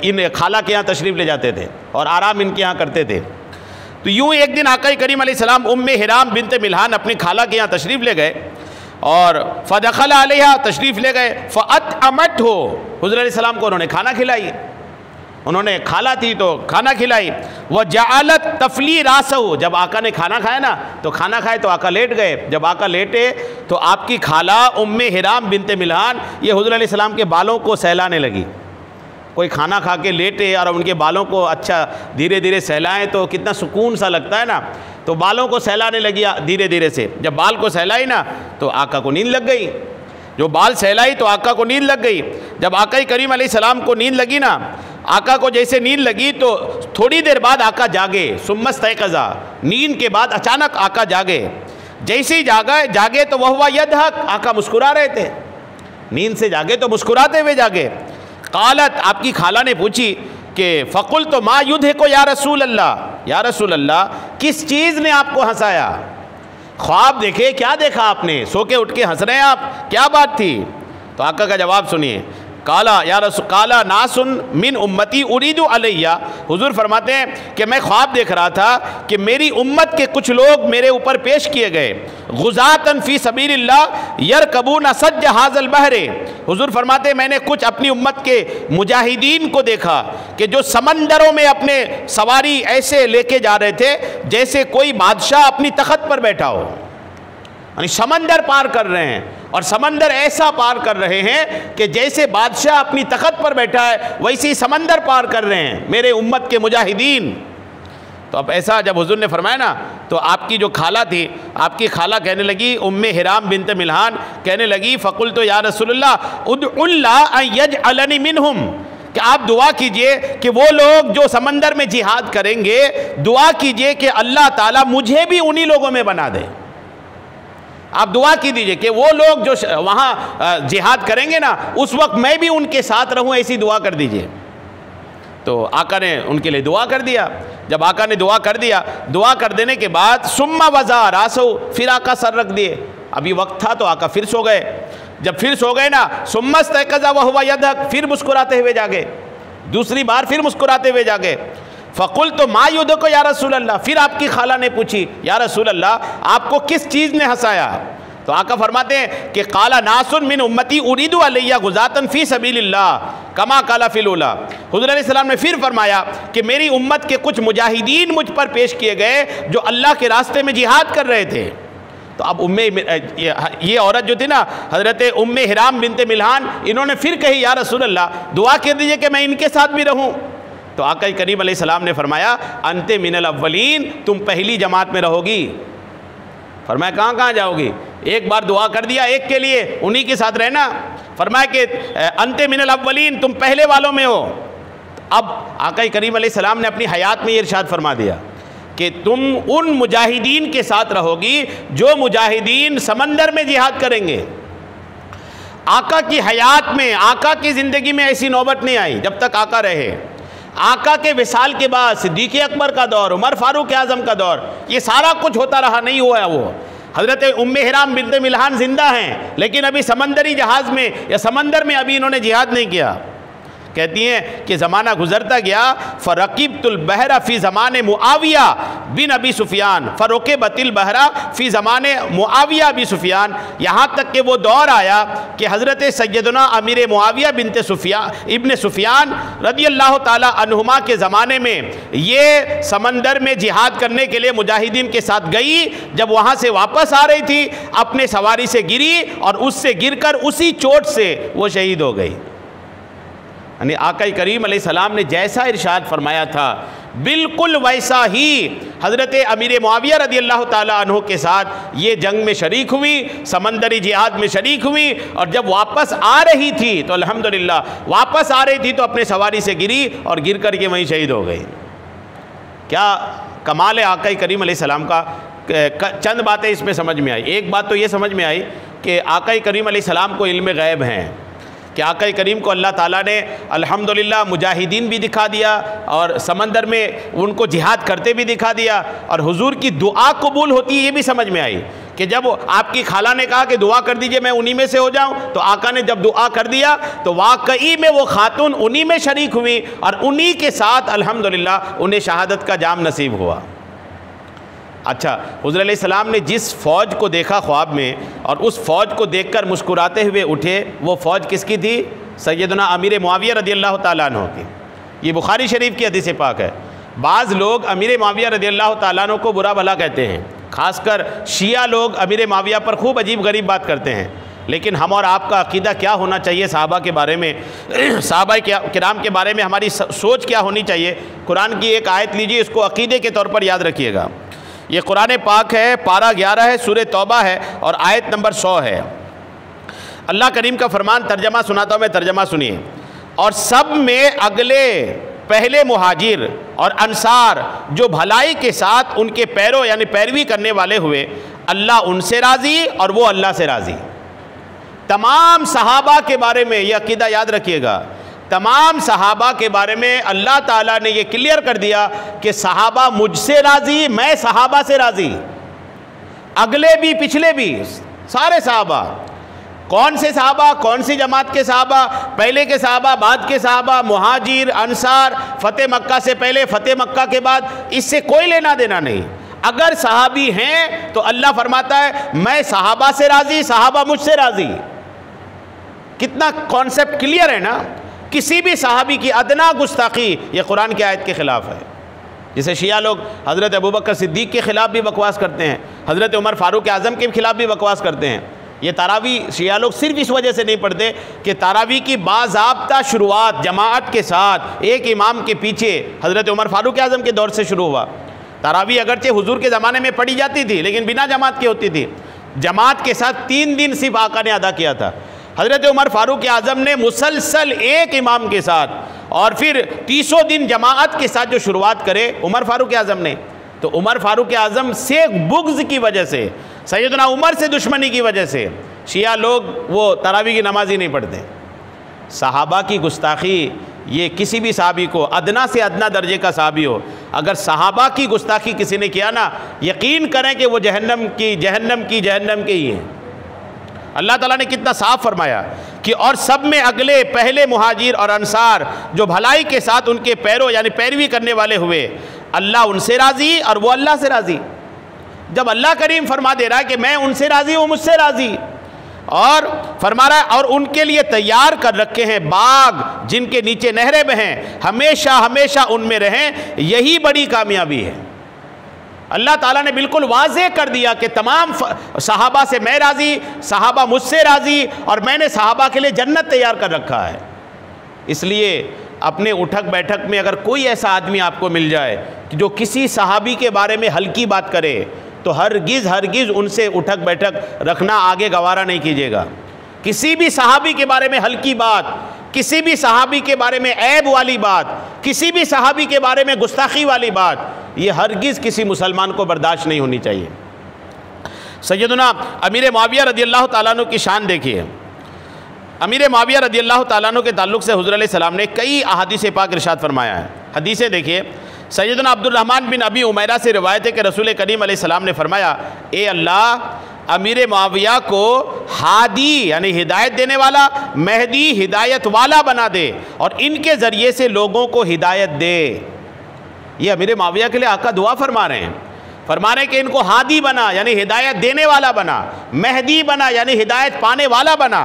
इन खाला के यहाँ तशरीफ़ ले जाते थे और आराम इनके यहाँ करते थे। तो यूँ एक दिन आका करीम अलैहिस्सलाम उम्मे हिराम बिनते मिल्हान अपनी खाला के यहाँ तशरीफ़ ले गए और फ़दख़ल अलैहा, तशरीफ़ ले गए, फ़अतअमत हो, हुज़ूर अलैहिस्सलाम को उन्होंने खाना खिलाई, उन्होंने खाला थी तो खाना खिलाई। वह जालत तफली रासहु, जब आका ने खाना खाया ना तो खाना खाए तो आका लेट गए, जब आका लेटे तो आपकी खाला उम्मे हिराम बिनते मिल्हान ये हुज़ूर अलैहिस्सलाम के बालों को सहलाने लगी। कोई खाना खा के लेटे और उनके बालों को अच्छा धीरे धीरे सहलाएं तो कितना सुकून सा लगता है ना, तो बालों को सहलाने लगी धीरे धीरे से। जब बाल को सहलाई ना तो आका को नींद लग गई, जो बाल सहलाई तो आका को नींद लग गई। जब आका करीम अलैहिस्सलाम को नींद लगी ना, आका को जैसे नींद लगी तो थोड़ी देर बाद आका जागे, सुम्मस्तयक़ज़ा, नींद के बाद अचानक आका जागे। जैसे ही जागे तो वह हुआ यदहक, आका मुस्कुरा रहे थे, नींद से जागे तो मुस्कुराते हुए जागे। क़ालत, आपकी खाला ने पूछी कि फ़कुल तो मा युद्हिको या रसूल अल्लाह, या रसूल अल्लाह किस चीज़ ने आपको हंसाया? ख्वाब देखे, क्या देखा आपने, सो के उठ के हंस रहे हैं आप, क्या बात थी? तो आका का जवाब सुनिए। काला या रसूल, काला नासुन मिन उम्मती उरीदु अलैया, हुजूर फरमाते हैं कि मैं ख्वाब देख रहा था कि मेरी उम्मत के कुछ लोग मेरे ऊपर पेश किए गए, गुज़ातन फ़ी सबीलिल्लाह यरकबून सज्ज हाज़ल बहरे। हुजूर फरमाते हैं मैंने कुछ अपनी उम्मत के मुजाहिदीन को देखा कि जो समंदरों में अपने सवारी ऐसे लेके जा रहे थे जैसे कोई बादशाह अपनी तख्त पर बैठा हो, यानी समंदर पार कर रहे हैं, और समंदर ऐसा पार कर रहे हैं कि जैसे बादशाह अपनी तख्त पर बैठा है वैसे ही समंदर पार कर रहे हैं मेरे उम्मत के मुजाहिदीन। तो अब ऐसा जब हुजूर ने फरमाया ना तो आपकी जो खाला थी, आपकी खाला कहने लगी, उम्मे हिराम बिनते मिल्हान कहने लगी, फ़कुल तो या रसूलल्लाह उदउल्लाह अन यजअलनी मिनहुम, कि आप दुआ कीजिए कि वो लोग जो समंदर में जिहाद करेंगे, दुआ कीजिए कि अल्लाह ताला मुझे भी उन्हीं लोगों में बना दे। आप दुआ की दीजिए कि वो लोग जो वहाँ जिहाद करेंगे ना उस वक्त मैं भी उनके साथ रहूँ, ऐसी दुआ कर दीजिए। तो आका ने उनके लिए दुआ कर दिया। जब आका ने दुआ कर दिया, दुआ कर देने के बाद सुम्मा वज़ा रासो, फिर आका सर रख दिए। अभी वक्त था तो आका फिर सो गए। जब फिर सो गए ना, सुम्मस्तयक़ज़ा व हुवा यदहक, फिर मुस्कुराते हुए जागे, दूसरी बार फिर मुस्कुराते हुए जागे। फ़कुल तो मा युद्हिको या रसूल अल्लाह, फिर आपकी खाला ने पूछी, या रसूल अल्लाह आपको किस चीज़ ने हंसाया? तो आका फरमाते हैं कि काला नासुन मिन उम्मती उरीदु अलैया गुज़ातन फ़ी सबीलिल्लाह कमा काला फ़िल उला। हुज़ूर अलैहिस्सलाम ने फिर फरमाया कि मेरी उम्मत के कुछ मुजाहिदीन मुझ पर पेश किए गए जो अल्लाह के रास्ते में जिहाद कर रहे थे। तो अब ये औरत जो थी ना, हज़रत उम्मे हिराम बिनते मिल्हान, इन्होंने फिर कही, या रसूल अल्लाह दुआ कर दीजिए कि मैं इनके साथ भी रहूँ। तो आका करीम अलैहिस्सलाम ने फरमाया, अंते मिनल अव्वलीन, तुम पहली जमात में रहोगी। फरमाया कहाँ जाओगी? एक बार दुआ कर दिया एक के लिए, उन्हीं के साथ रहना। फरमाया कि अंते मिनल अव्वलीन, तुम पहले वालों में हो। अब आका करीम अलैहिस्सलाम ने अपनी हयात में ये इरशाद फरमा दिया कि तुम उन मुजाहिदीन के साथ रहोगी जो मुजाहिदीन समंदर में जिहाद करेंगे। आका की हयात में, आका की ज़िंदगी में ऐसी नौबत नहीं आई जब तक आका रहे। आका के विसाल के बाद सिद्दीक़ अकबर का दौर, उमर फारूक आज़म का दौर, ये सारा कुछ होता रहा, नहीं हुआ वो। हज़रत उम्मे हिराम बिन्त मिल्हान ज़िंदा हैं, लेकिन अभी समंदरी जहाज़ में या समंदर में अभी इन्होंने जिहाद नहीं किया। कहती हैं कि ज़माना गुजरता गया, फ़रक़िबतुल बहरा फ़ी ज़माने मुआविया बिन अबी सुफ़ियान, फ़रक़िबतिल बहरा फ़ी ज़माने मुआविया बी सुफ़ियान, यहाँ तक कि वो दौर आया कि हज़रत सैयदना अमीर मुआविया बिनते इब्न सुफ़ियान रदियल्लाहु ताला अन्हुमा के ज़माने में ये समंदर में जिहाद करने के लिए मुजाहिदीन के साथ गई। जब वहाँ से वापस आ रही थी, अपने सवारी से गिरी और उससे गिरकर उसी चोट से वो शहीद हो गई। यानी आका करीम अलैहिस्सलाम ने जैसा इरशाद फरमाया था, बिल्कुल वैसा ही हज़रत अमीर मुआविया रदियल्लाहु ताला अन्हु के साथ ये जंग में शरीक हुई, समंदरी जिहाद में शरीक हुई। और जब वापस आ रही थी तो अल्हम्दुलिल्लाह वापस आ रही थी तो अपने सवारी से गिरी और गिर कर के वहीं शहीद हो गई। क्या कमाल है आका करीम अलैहिस्सलाम का। चंद बातें इसमें समझ में आई। एक बात तो ये समझ में आई कि आका करीम अलैहिस्सलाम को इल्म गैब हैं, कि आका करीम को अल्लाह ताला ने अल्हम्दुलिल्लाह मुजाहिदीन भी दिखा दिया और समंदर में उनको जिहाद करते भी दिखा दिया, और हुजूर की दुआ कबूल होती है ये भी समझ में आई कि जब आपकी खाला ने कहा कि दुआ कर दीजिए मैं उन्हीं में से हो जाऊं, तो आका ने जब दुआ कर दिया तो वाकई में वो खातून उन्हीं में शरीक हुई और उन्हीं के साथ अल्हम्दुलिल्लाह उन्हें शहादत का जाम नसीब हुआ। अच्छा, हुज़ूर अलैहिस्सलाम ने जिस फ़ौज को देखा ख्वाब में और उस फ़ौज को देखकर मुस्कुराते हुए उठे, वो फ़ौज किसकी थी? सैयदना अमीर मुआविया रदियल्लाहु ताला अन्हु की। ये बुखारी शरीफ की हदीस पाक है। बाज़ लोग अमीर मुआविया रदियल्लाहु ताला अन्हु को बुरा भला कहते हैं, ख़ासकर शिया लोग अमीर मुआविया पर खूब अजीब गरीब बात करते हैं। लेकिन हम और आपका अक़ीदा क्या होना चाहिए सहाबा के बारे में, सहाबा किराम के बारे में हमारी सोच क्या होनी चाहिए? कुरान की एक आयत लीजिए, इसको अक़ीदे के तौर पर याद रखिएगा। ये कुरान पाक है, पारा 11 है, सूरह तौबा है और आयत नंबर 100 है। अल्लाह करीम का फरमान तर्जमा सुनाता हूँ मैं, तर्जमा सुनिए। और सब में अगले पहले मुहाजिर और अंसार जो भलाई के साथ उनके पैरों यानी पैरवी करने वाले हुए, अल्लाह उनसे राज़ी और वो अल्लाह से राज़ी। तमाम सहाबा के बारे में यह अक़ीदा याद रखिएगा। तमाम सहाबा के बारे में अल्लाह ताला ने ये क्लियर कर दिया कि सहाबा मुझसे राज़ी, मैं सहाबा से राज़ी। अगले भी पिछले भी सारे सहाबा। कौन से सहाबा? कौन सी जमात के सहाबा? पहले के सहाबा, बाद के सहाबा, मुहाजिर, अंसार, फ़तेह मक्का से पहले, फ़तेह मक्का के बाद, इससे कोई लेना देना नहीं। अगर सहाबी हैं तो अल्लाह फरमाता है मैं सहाबा से राज़ी, सहाबा मुझसे राज़ी। कितना कॉन्सेप्ट क्लियर है ना। किसी भी सहाबी की अदना गुस्ताखी ये कुरान की आयत के ख़िलाफ़ है। जैसे शिया लोग हज़रत अबू बकर सिद्दीक़ के ख़िलाफ़ भी बकवास करते हैं, हज़रत उमर फ़ारूक आज़म के ख़िलाफ़ भी बकवास करते हैं। ये तारावी शिया लोग सिर्फ इस वजह से नहीं पढ़ते कि तारावी की बाज़ाब्ता शुरुआत जमाअत के साथ एक इमाम के पीछे हज़रत उमर फ़ारूक आज़म के दौर से शुरू हुआ। तारावी अगरचे हुजूर के ज़माने में पढ़ी जाती थी लेकिन बिना जमात की होती थी। जमात के साथ 3 दिन सिर्फ आका ने अदा किया था। हज़रत उमर फ़ारूक आज़म ने मुसलसल एक इमाम के साथ और फिर 30 दिन जमाअत के साथ जो शुरुआत करे उमर फ़ारूक आज़म ने, तो उमर फ़ारूक आज़म से बुग़्ज़ की वजह से, सैयदना उमर से दुश्मनी की वजह से शिया लोग वो तरावी की नमाज ही नहीं पढ़ते। सहाबा की गुस्ताखी ये किसी भी सहाबी को, अदना से अदना दर्जे का सहाबी हो, अगर सहाबा की गुस्ताखी किसी ने किया ना, यकीन करें कि वो जहन्नम के ही हैं। अल्लाह ताला ने कितना साफ फरमाया कि और सब में अगले पहले मुहाजिर और अंसार जो भलाई के साथ उनके पैरों यानी पैरवी करने वाले हुए, अल्लाह उनसे राज़ी और वो अल्लाह से राज़ी। जब अल्लाह करीम फरमा दे रहा है कि मैं उनसे राज़ी हूँ, मुझसे राज़ी, और फरमा रहा है और उनके लिए तैयार कर रखे हैं बाग जिनके नीचे नहरें बहें, हमेशा हमेशा उनमें रहें, यही बड़ी कामयाबी है। अल्लाह ताला ने बिल्कुल वाज़ेह कर दिया कि तमाम सहाबा से मैं राज़ी, सहाबा मुझसे राज़ी, और मैंने सहाबा के लिए जन्नत तैयार कर रखा है। इसलिए अपने उठक बैठक में अगर कोई ऐसा आदमी आपको मिल जाए कि जो किसी सहाबी के बारे में हल्की बात करे, तो हरगिज़ उनसे उठक बैठक रखना आगे गवारा नहीं कीजिएगा। किसी भी सहाबी के बारे में हल्की बात, किसी भी सहाबी के बारे में ऐब वाली बात, किसी भी सहाबी के बारे में गुस्ताखी वाली बात, ये हरगिज़ किसी मुसलमान को बर्दाश्त नहीं होनी चाहिए। सैयदना अमीर मुआविया रदियल्लाहु ताला अन्हु की शान देखिए। अमीर मुआविया रदियल्लाहु ताला अन्हु के ताल्लुक़ से हुज़ूर अलैहि सलाम ने कई अहादीस पाक इरशाद फरमाया है। हदीसें देखिए, सैयदना अब्दुर्रहमान बिन अबी उमैरा से रिवायत है कि रसूल करीम अलैहिस्सलाम ने फरमाया, ए अल्लाह अमीर मुआविया को हादी यानी हिदायत देने वाला, मेहदी हिदायत वाला बना दे और इनके ज़रिए से लोगों को हिदायत दे। ये अमीर मुआविया के लिए आका दुआ फरमा रहे हैं, फरमा रहे हैं कि इनको हादी बना यानी हिदायत देने वाला बना, मेहदी बना यानी हिदायत पाने वाला बना।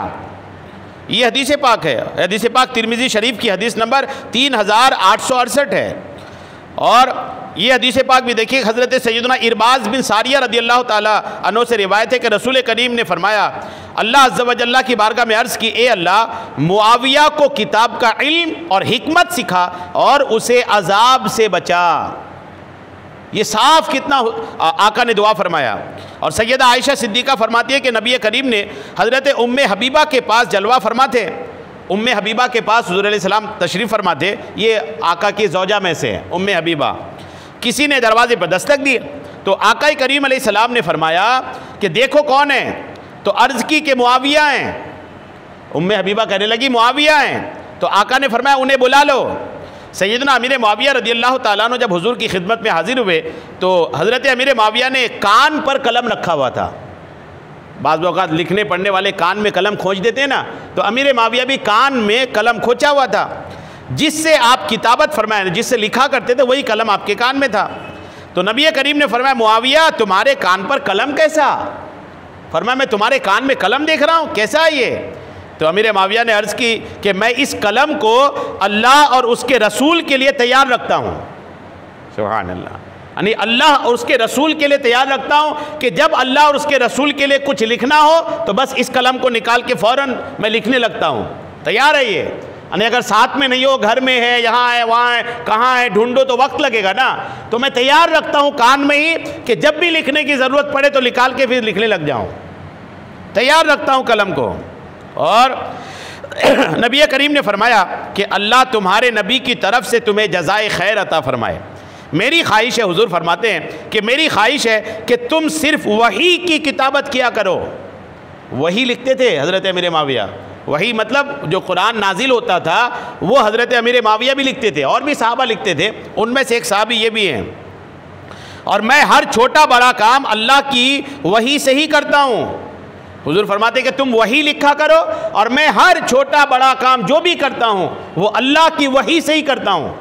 ये हदीस पाक है, हदीस पाक तिरमिज़ी शरीफ की हदीस नंबर 3868 है। और ये हदीस पाक भी देखिए, हज़रत सैयदना इरबाज़ बिन सारिया रदियल्लाहु ताला अन्हु से रिवायत है कि रसूल करीम ने फरमाया, अल्लाह अज़्ज़ व जल्ला की बारगाह में अर्ज़ की, ए अल्लाह मुआविया को किताब का इल्म और हिकमत सिखा और उसे अजाब से बचा। ये साफ कितना आका ने दुआ फरमाया। और सैयदा आयशा सिद्दीक़ा फरमाती है कि नबी करीम ने हज़रत उम्मे हबीबा के पास जलवा फरमाते, उम्मे हबीबा के पास हुज़ूर अलैहिस्सलाम तशरीफ़ फरमाते, ये आका की ज़ौजा में से है उम्मे हबीबा। किसी ने दरवाजे पर दस्तक दी तो आका करीम अलैहिस्सलाम ने फरमाया कि देखो कौन है, तो अर्ज़ की कि मुआविया हैं। उम्मे हबीबा कहने लगी मुआविया हैं, तो आका ने फरमाया उन्हें बुला लो। सैयदना अमीर मुआविया रदियल्लाहु ताला अन्हु जब हुज़ूर की खिदमत में हाजिर हुए तो हज़रत अमीर मुआविया ने कान पर कलम रखा हुआ था। बाज़ औक़ात लिखने पढ़ने वाले कान में कलम खोज देते हैं ना, तो अमीर मुआविया भी कान में कलम खोचा हुआ था, जिससे आप किताबत फरमाए, जिससे लिखा करते थे वही कलम आपके कान में था। तो नबी करीम ने फरमाया मुआविया तुम्हारे कान पर कलम कैसा? फरमाया मैं तुम्हारे कान में कलम देख रहा हूँ, कैसा है ये? तो अमीर मुआविया ने अर्ज़ की कि मैं इस कलम को अल्लाह और उसके रसूल के लिए तैयार रखता हूँ। सुभान अल्लाह, यानी अल्लाह और उसके रसूल के लिए तैयार रखता हूँ कि जब अल्लाह और उसके रसूल के लिए कुछ लिखना हो तो बस इस कलम को निकाल के फ़ौरन मैं लिखने लगता हूँ, तैयार है ये। यानी अगर साथ में नहीं हो, घर में है, यहाँ है, वहाँ है, कहाँ है, ढूंढो तो वक्त लगेगा ना, तो मैं तैयार रखता हूँ कान में ही कि जब भी लिखने की ज़रूरत पड़े तो निकाल के फिर लिखने लग जाऊँ, तैयार रखता हूँ कलम को। और नबी करीम ने फरमाया कि अल्लाह तुम्हारे नबी की तरफ से तुम्हें जज़ाए खैर अता फरमाए। मेरी ख्वाहिश है, हुजूर फरमाते हैं कि मेरी ख्वाहिश है कि तुम सिर्फ वही की किताबत किया करो। वही लिखते थे हज़रत अमीर मुआविया, वही मतलब जो कुरान नाजिल होता था वो हज़रत अमीर मुआविया भी लिखते थे और भी सहाबा लिखते थे, उनमें से एक सहाबी ये भी हैं। और मैं हर छोटा बड़ा काम अल्लाह की वही से ही करता हूँ। हुजूर फरमाते कि तुम वही लिखा करो और मैं हर छोटा बड़ा काम जो भी करता हूँ वो अल्लाह की वही से ही करता हूँ।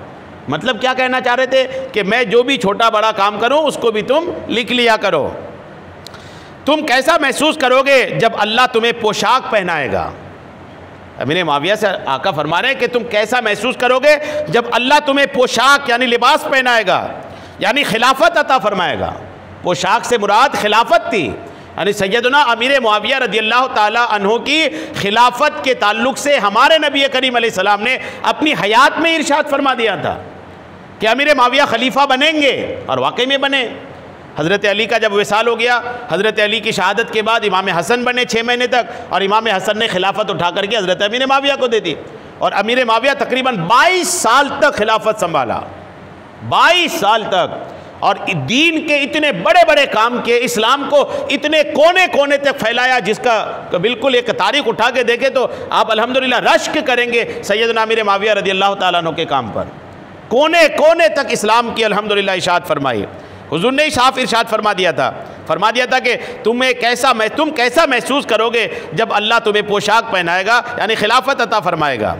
मतलब क्या कहना चाह रहे थे कि मैं जो भी छोटा बड़ा काम करूँ उसको भी तुम लिख लिया करो। तुम कैसा महसूस करोगे जब अल्लाह तुम्हें पोशाक पहनाएगा? अमीर मुआविया से आका फरमा रहे हैं कि तुम कैसा महसूस करोगे जब अल्लाह तुम्हें पोशाक यानी लिबास पहनाएगा, यानी खिलाफत अता फरमाएगा। पोशाक से मुराद खिलाफत थी, यानी सैयदना अमीर मुआविया रदियल्लाहु ताला अन्हु की खिलाफत के ताल्लुक से हमारे नबी करीम अलैहिस्सलाम ने अपनी हयात में इरशाद फरमा दिया था कि अमीर मुआविया खलीफा बनेंगे, और वाकई में बने। हज़रत अली का जब विसाल हो गया, हज़रत अली की शहादत के बाद इमाम हसन बने 6 महीने तक, और इमाम हसन ने खिलाफत उठा करके हज़रत अमीर मुआविया को दे दी, और अमीर मुआविया तकरीबन 22 साल तक खिलाफत संभाला, 22 साल तक। और दीन के इतने बड़े बड़े काम किए, इस्लाम को इतने कोने कोने तक फैलाया जिसका बिल्कुल एक तारीख उठा के देखे तो आप अल्हम्दुलिल्लाह रश्क करेंगे सैयदना अमीर मुआविया रदियल्लाहु ताला अन्हु के काम पर। कोने कोने तक इस्लाम की अल्हम्दुलिल्लाह इशाअत फरमाई। हुजूर ने साफ इरशाद फरमा दिया था कि तुम कैसा महसूस करोगे जब अल्लाह तुम्हें पोशाक पहनाएगा, यानी खिलाफत अता फरमाएगा।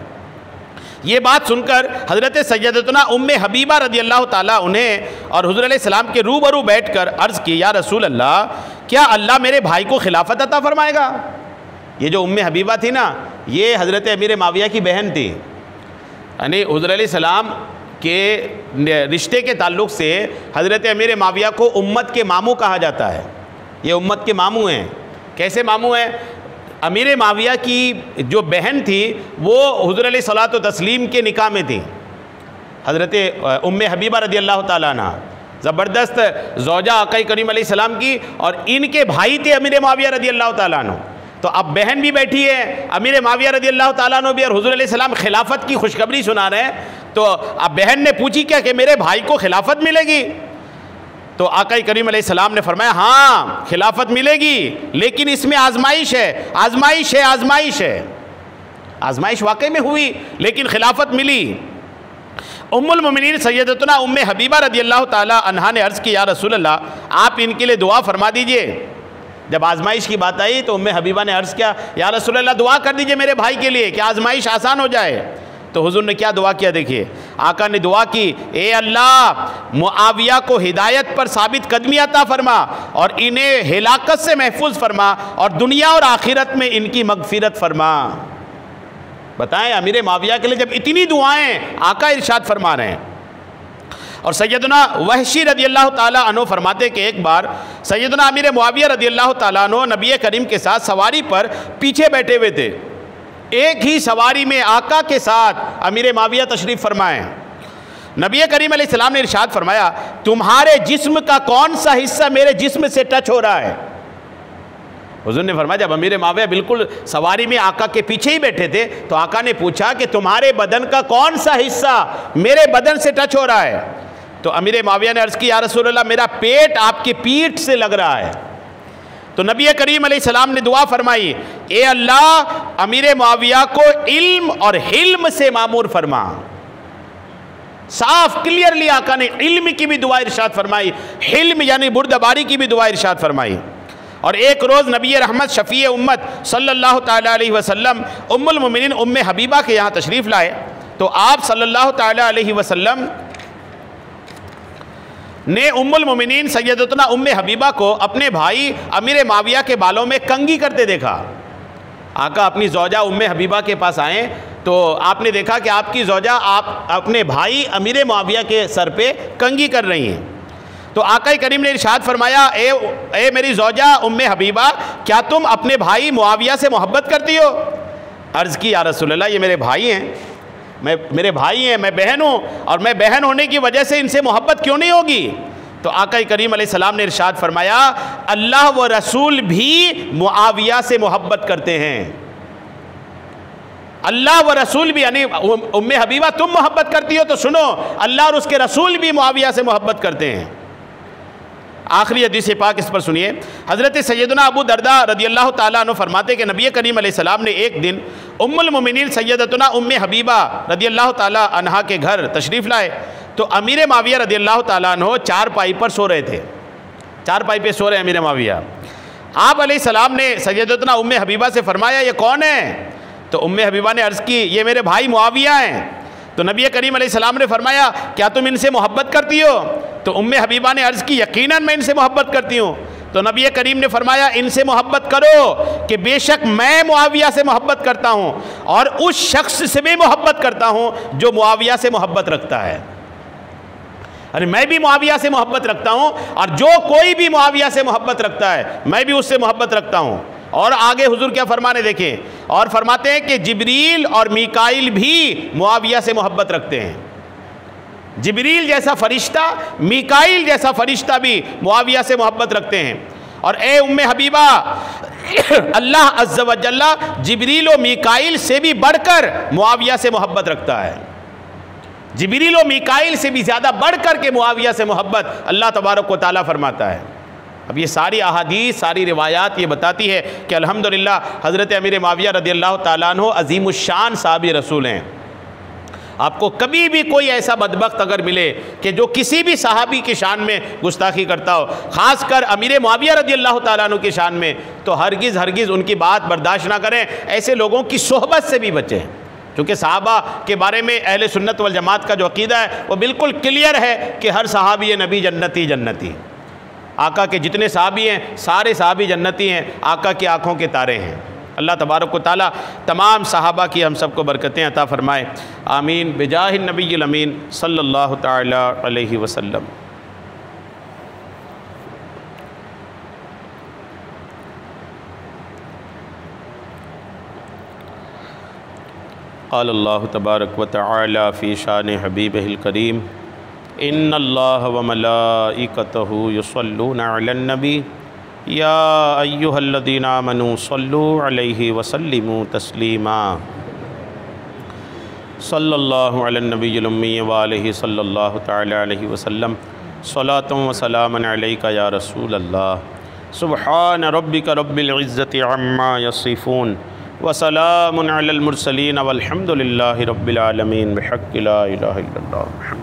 ये बात सुनकर हज़रत सैयदतुना उम्मे हबीबा रदियल्लाहु ताला उन्हें और हुज़ूर अलैहिस्सलाम के रूबरू बैठकर अर्ज़ की, या रसूल अल्लाह, क्या अल्लाह मेरे भाई को खिलाफत अता फरमाएगा? ये जो उम्मे हबीबा थी ना, ये हज़रत अमीर मुआविया की बहन थी, यानी हुज़ूर अलैहिस्सलाम के रिश्ते के ताल्लुक़ से हज़रत अमीर मुआविया को उम्मत के मामू कहा जाता है। ये उम्मत के मामू हैं। कैसे मामू हैं? अमीर मुआविया की जो बहन थी वो हुज़ूर अलैहिस्सलातु तस्लीम के निकाह में थी, हज़रत उम्मे हबीबा रदियल्लाहु ताला अन्हा, ज़बरदस्त ज़ौजा आका करीम अलैहिस्सलाम की, और इनके भाई थे अमीर मुआविया रदियल्लाहु ताला अन्हु। तो अब बहन भी बैठी है, अमीर मुआविया रदियल्लाहु ताला अन्हु भी, और हुज़ूर अलैहिस्सलाम खिलाफत की खुशखबरी सुना रहे हैं। तो अब बहन ने पूछी क्या कि मेरे भाई को खिलाफत मिलेगी? तो आका करीम अलैहिस्सलाम ने फरमाया हाँ खिलाफत मिलेगी, लेकिन इसमें आजमाइश है, आजमाइश है, आजमाइश है। आजमाइश वाकई में हुई, लेकिन खिलाफत मिली। उम्मुल मोमिनीन सैयदतुना उम्मे हबीबा रदियल्लाहु ताला अन्हा ने अर्ज़ की, या रसूल अल्लाह, आप इनके लिए दुआ फरमा दीजिए। जब आजमाइश की बात आई तो उम्मे हबीबा ने अर्ज़ किया, या रसूल अल्लाह, दुआ कर दीजिए मेरे भाई के लिए कि आजमाइश आसान हो जाए। तो हुजूर ने क्या दुआ किया, देखिए आका ने दुआ की, ए अल्लाह, मुआविया को हिदायत पर साबित कदमी अता फरमा और इन्हें हिलाकत से महफूज फरमा और दुनिया और आखिरत में इनकी मगफिरत फरमा। बताएं, अमीर मुआविया के लिए जब इतनी दुआएं आका इरशाद फरमा रहे हैं। और सैयदना वहशी रदियल्लाहु ताला अन्हु फरमाते कि एक बार सैयदना अमीर मुआविया रदियल्लाहु ताला अन्हु नबी करीम के साथ सवारी पर पीछे बैठे हुए थे। एक ही सवारी में आका के साथ अमीर मुआविया तशरीफ़ फरमाएँ। नबी करीम अलैहिस्सलाम ने इरशाद फरमाया, तुम्हारे जिस्म का कौन सा हिस्सा मेरे जिस्म से टच हो रहा है? हुजूर ने फरमाया, जब अमीर मुआविया बिल्कुल सवारी में आका के पीछे ही बैठे थे तो आका ने पूछा कि तुम्हारे बदन का कौन सा हिस्सा मेरे बदन से टच हो रहा है? तो अमीर मुआविया ने अर्ज़ की, या रसूल अल्लाह, मेरा पेट आपकी पीठ से लग रहा है। तो नबी करीम अलैहिस्सलाम ने दुआ फरमाई, ए अल्लाह, अमीर मुआविया को इल्म और हिल्म से मामूर फरमा। साफ क्लियरली आका ने इल्म की भी दुआ इरशाद फरमाई, हिल्म यानी बुर्दबारी की भी दुआ इरशाद फरमाई। और एक रोज़ नबी रहमत शफ़ी उम्मत सल्लल्लाहु ताला अलैहि वसल्लम उम्मुल मोमिनीन उम्मे हबीबा के यहाँ तशरीफ़ लाए। तो आप सल्लल्लाहु ताला अलैहि वसल्लम ने उम्मुल मोमिनीन सैयदतुना उम्मे हबीबा को अपने भाई अमीर मुआविया के बालों में कंघी करते देखा। आका अपनी ज़ौजा उम्मे हबीबा के पास आए तो आपने देखा कि आपकी ज़ौजा आप अपने भाई अमीर मुआविया के सर पे कंघी कर रही हैं। तो आका करीम ने इरशाद फरमाया, ए मेरी ज़ौजा उम्मे हबीबा, क्या तुम अपने भाई मुआविया से मोहब्बत करती हो? अर्ज़ की, या रसूल अल्लाह, ये मेरे भाई हैं, मेरे भाई हैं, मैं बहन हूँ और मैं बहन होने की वजह से इनसे मोहब्बत क्यों नहीं होगी? तो आका करीम अलैहिस्सलाम ने इरशाद फरमाया, अल्लाह व रसूल भी मुआविया से मोहब्बत करते हैं। अल्लाह व रसूल भी, यानी उम्मे हबीबा तुम मोहब्बत करती हो तो सुनो, अल्लाह और उसके रसूल भी मुआविया से मोहब्बत करते हैं। आखिरी हदीस पाक इस पर सुनिए। हज़रत सैयदना अबू दरदा रदियल्लाहु ताला अन्हु फरमाते कि नबी करीम अलैहिस्सलाम ने एक दिन उम्मुल मोमिनीन सैयदतुना उम्मे हबीबा रदियल्लाहु ताला अन्हा के घर तशरीफ़ लाए। तो अमीर मुआविया रदियल्लाहु ताला अन्हु चारपाई पर सो रहे थे। चारपाई पे सो रहे अमीर मुआविया। आप अलैहिस्सलाम ने सैयदतुना उम्मे हबीबा से फरमाया, ये कौन है? तो उम्मे हबीबा ने अर्ज़ की, ये मेरे भाई मुआविया हैं। तो नबी करीम अलैहिस्सलाम ने फरमाया, क्या तुम इनसे मोहब्बत करती हो? तो उम्मे हबीबा ने अर्ज़ की, यकीनन मैं इनसे मोहब्बत करती हूँ। तो नबी करीम ने फरमाया, इनसे मोहब्बत करो कि बेशक मैं मुआविया से मोहब्बत करता हूँ और उस शख्स से भी मोहब्बत करता हूँ जो मुआविया से मोहब्बत रखता है। अरे मैं भी मुआविया से मोहब्बत रखता हूँ और जो कोई भी मुआविया से मोहब्बत रखता है मैं भी उससे मोहब्बत रखता हूँ। और आगे हुजूर क्या फरमाने देखें, और फरमाते हैं कि जिब्रील और मीकाइल भी मुआविया से मोहब्बत रखते हैं। जिब्रील जैसा फरिश्ता, मीकाइल जैसा फरिश्ता भी मुआविया से मोहब्बत रखते हैं। और ए उम्मे हबीबा, अल्लाह अज़्ज़ व जल्ला जिब्रील और मीकाइल से भी बढ़कर मुआविया से मोहब्बत रखता है। जिब्रील और मीकाइल से भी ज़्यादा बढ़कर के मुआविया से मोहब्बत अल्लाह तबारक व तआला फरमाता है। अब ये सारी अहादीस, सारी रिवायात ये बताती है कि अल्हम्दुलिल्लाह हज़रत अमीर मुआविया रदियल्लाहु ताला अन्हु अज़ीमुश्शान साहबी रसूल हैं। आपको कभी भी कोई ऐसा बदबख्त अगर मिले कि जो किसी भी सहाबी की शान में गुस्ताखी करता हो, ख़ासकर अमीर मुआविया रदियल्लाहु ताला अन्हु की शान में, तो हरगिज़ उनकी बात बर्दाश्त ना करें। ऐसे लोगों की सोहबत से भी बचें, क्योंकि सहाबा के बारे में अहले सुन्नत वल जमात का जो अक़ीदा है वो बिल्कुल क्लियर है कि हर सहाबी नबी जन्नती जन्नती। आका के जितने सहाबी हैं सारे सहाबी जन्नती हैं, आका की आँखों के तारे हैं। अल्लाह तबारक व तआला तमाम सहाबा की हम सबको बरकतें अता फ़रमाए। आमीन बिजाहिन नबील अमीन सल्लल्लाहु तआला अलैहि वसल्लम। क़ाल अल्लाहु तबारक व तआला फ़ी शान हबीबिहिल करीम, इन्नल्लाह व मलाइकतहु युसल्लूना अलन नबी या अय्युहल्लज़ीना आमनू सल्लू अलैहि व सल्लिमू तस्लीमा। सल्लल्लाहु अलन नबिय्यिल उम्मी व आलिहि सल्लल्लाहु तआला अलैहि वसल्लम। सलातुन व सलामुन अलैका या रसूल अल्लाह। सुब्हान रब्बिका रब्बिल इज़्ज़ति अम्मा यसिफून वसलामुन अलल मुरसलीन वल्हम्दुलिल्लाहि रब्बिल आलमीन बिहक़्क़ि ला इलाहा इल्लल्लाह।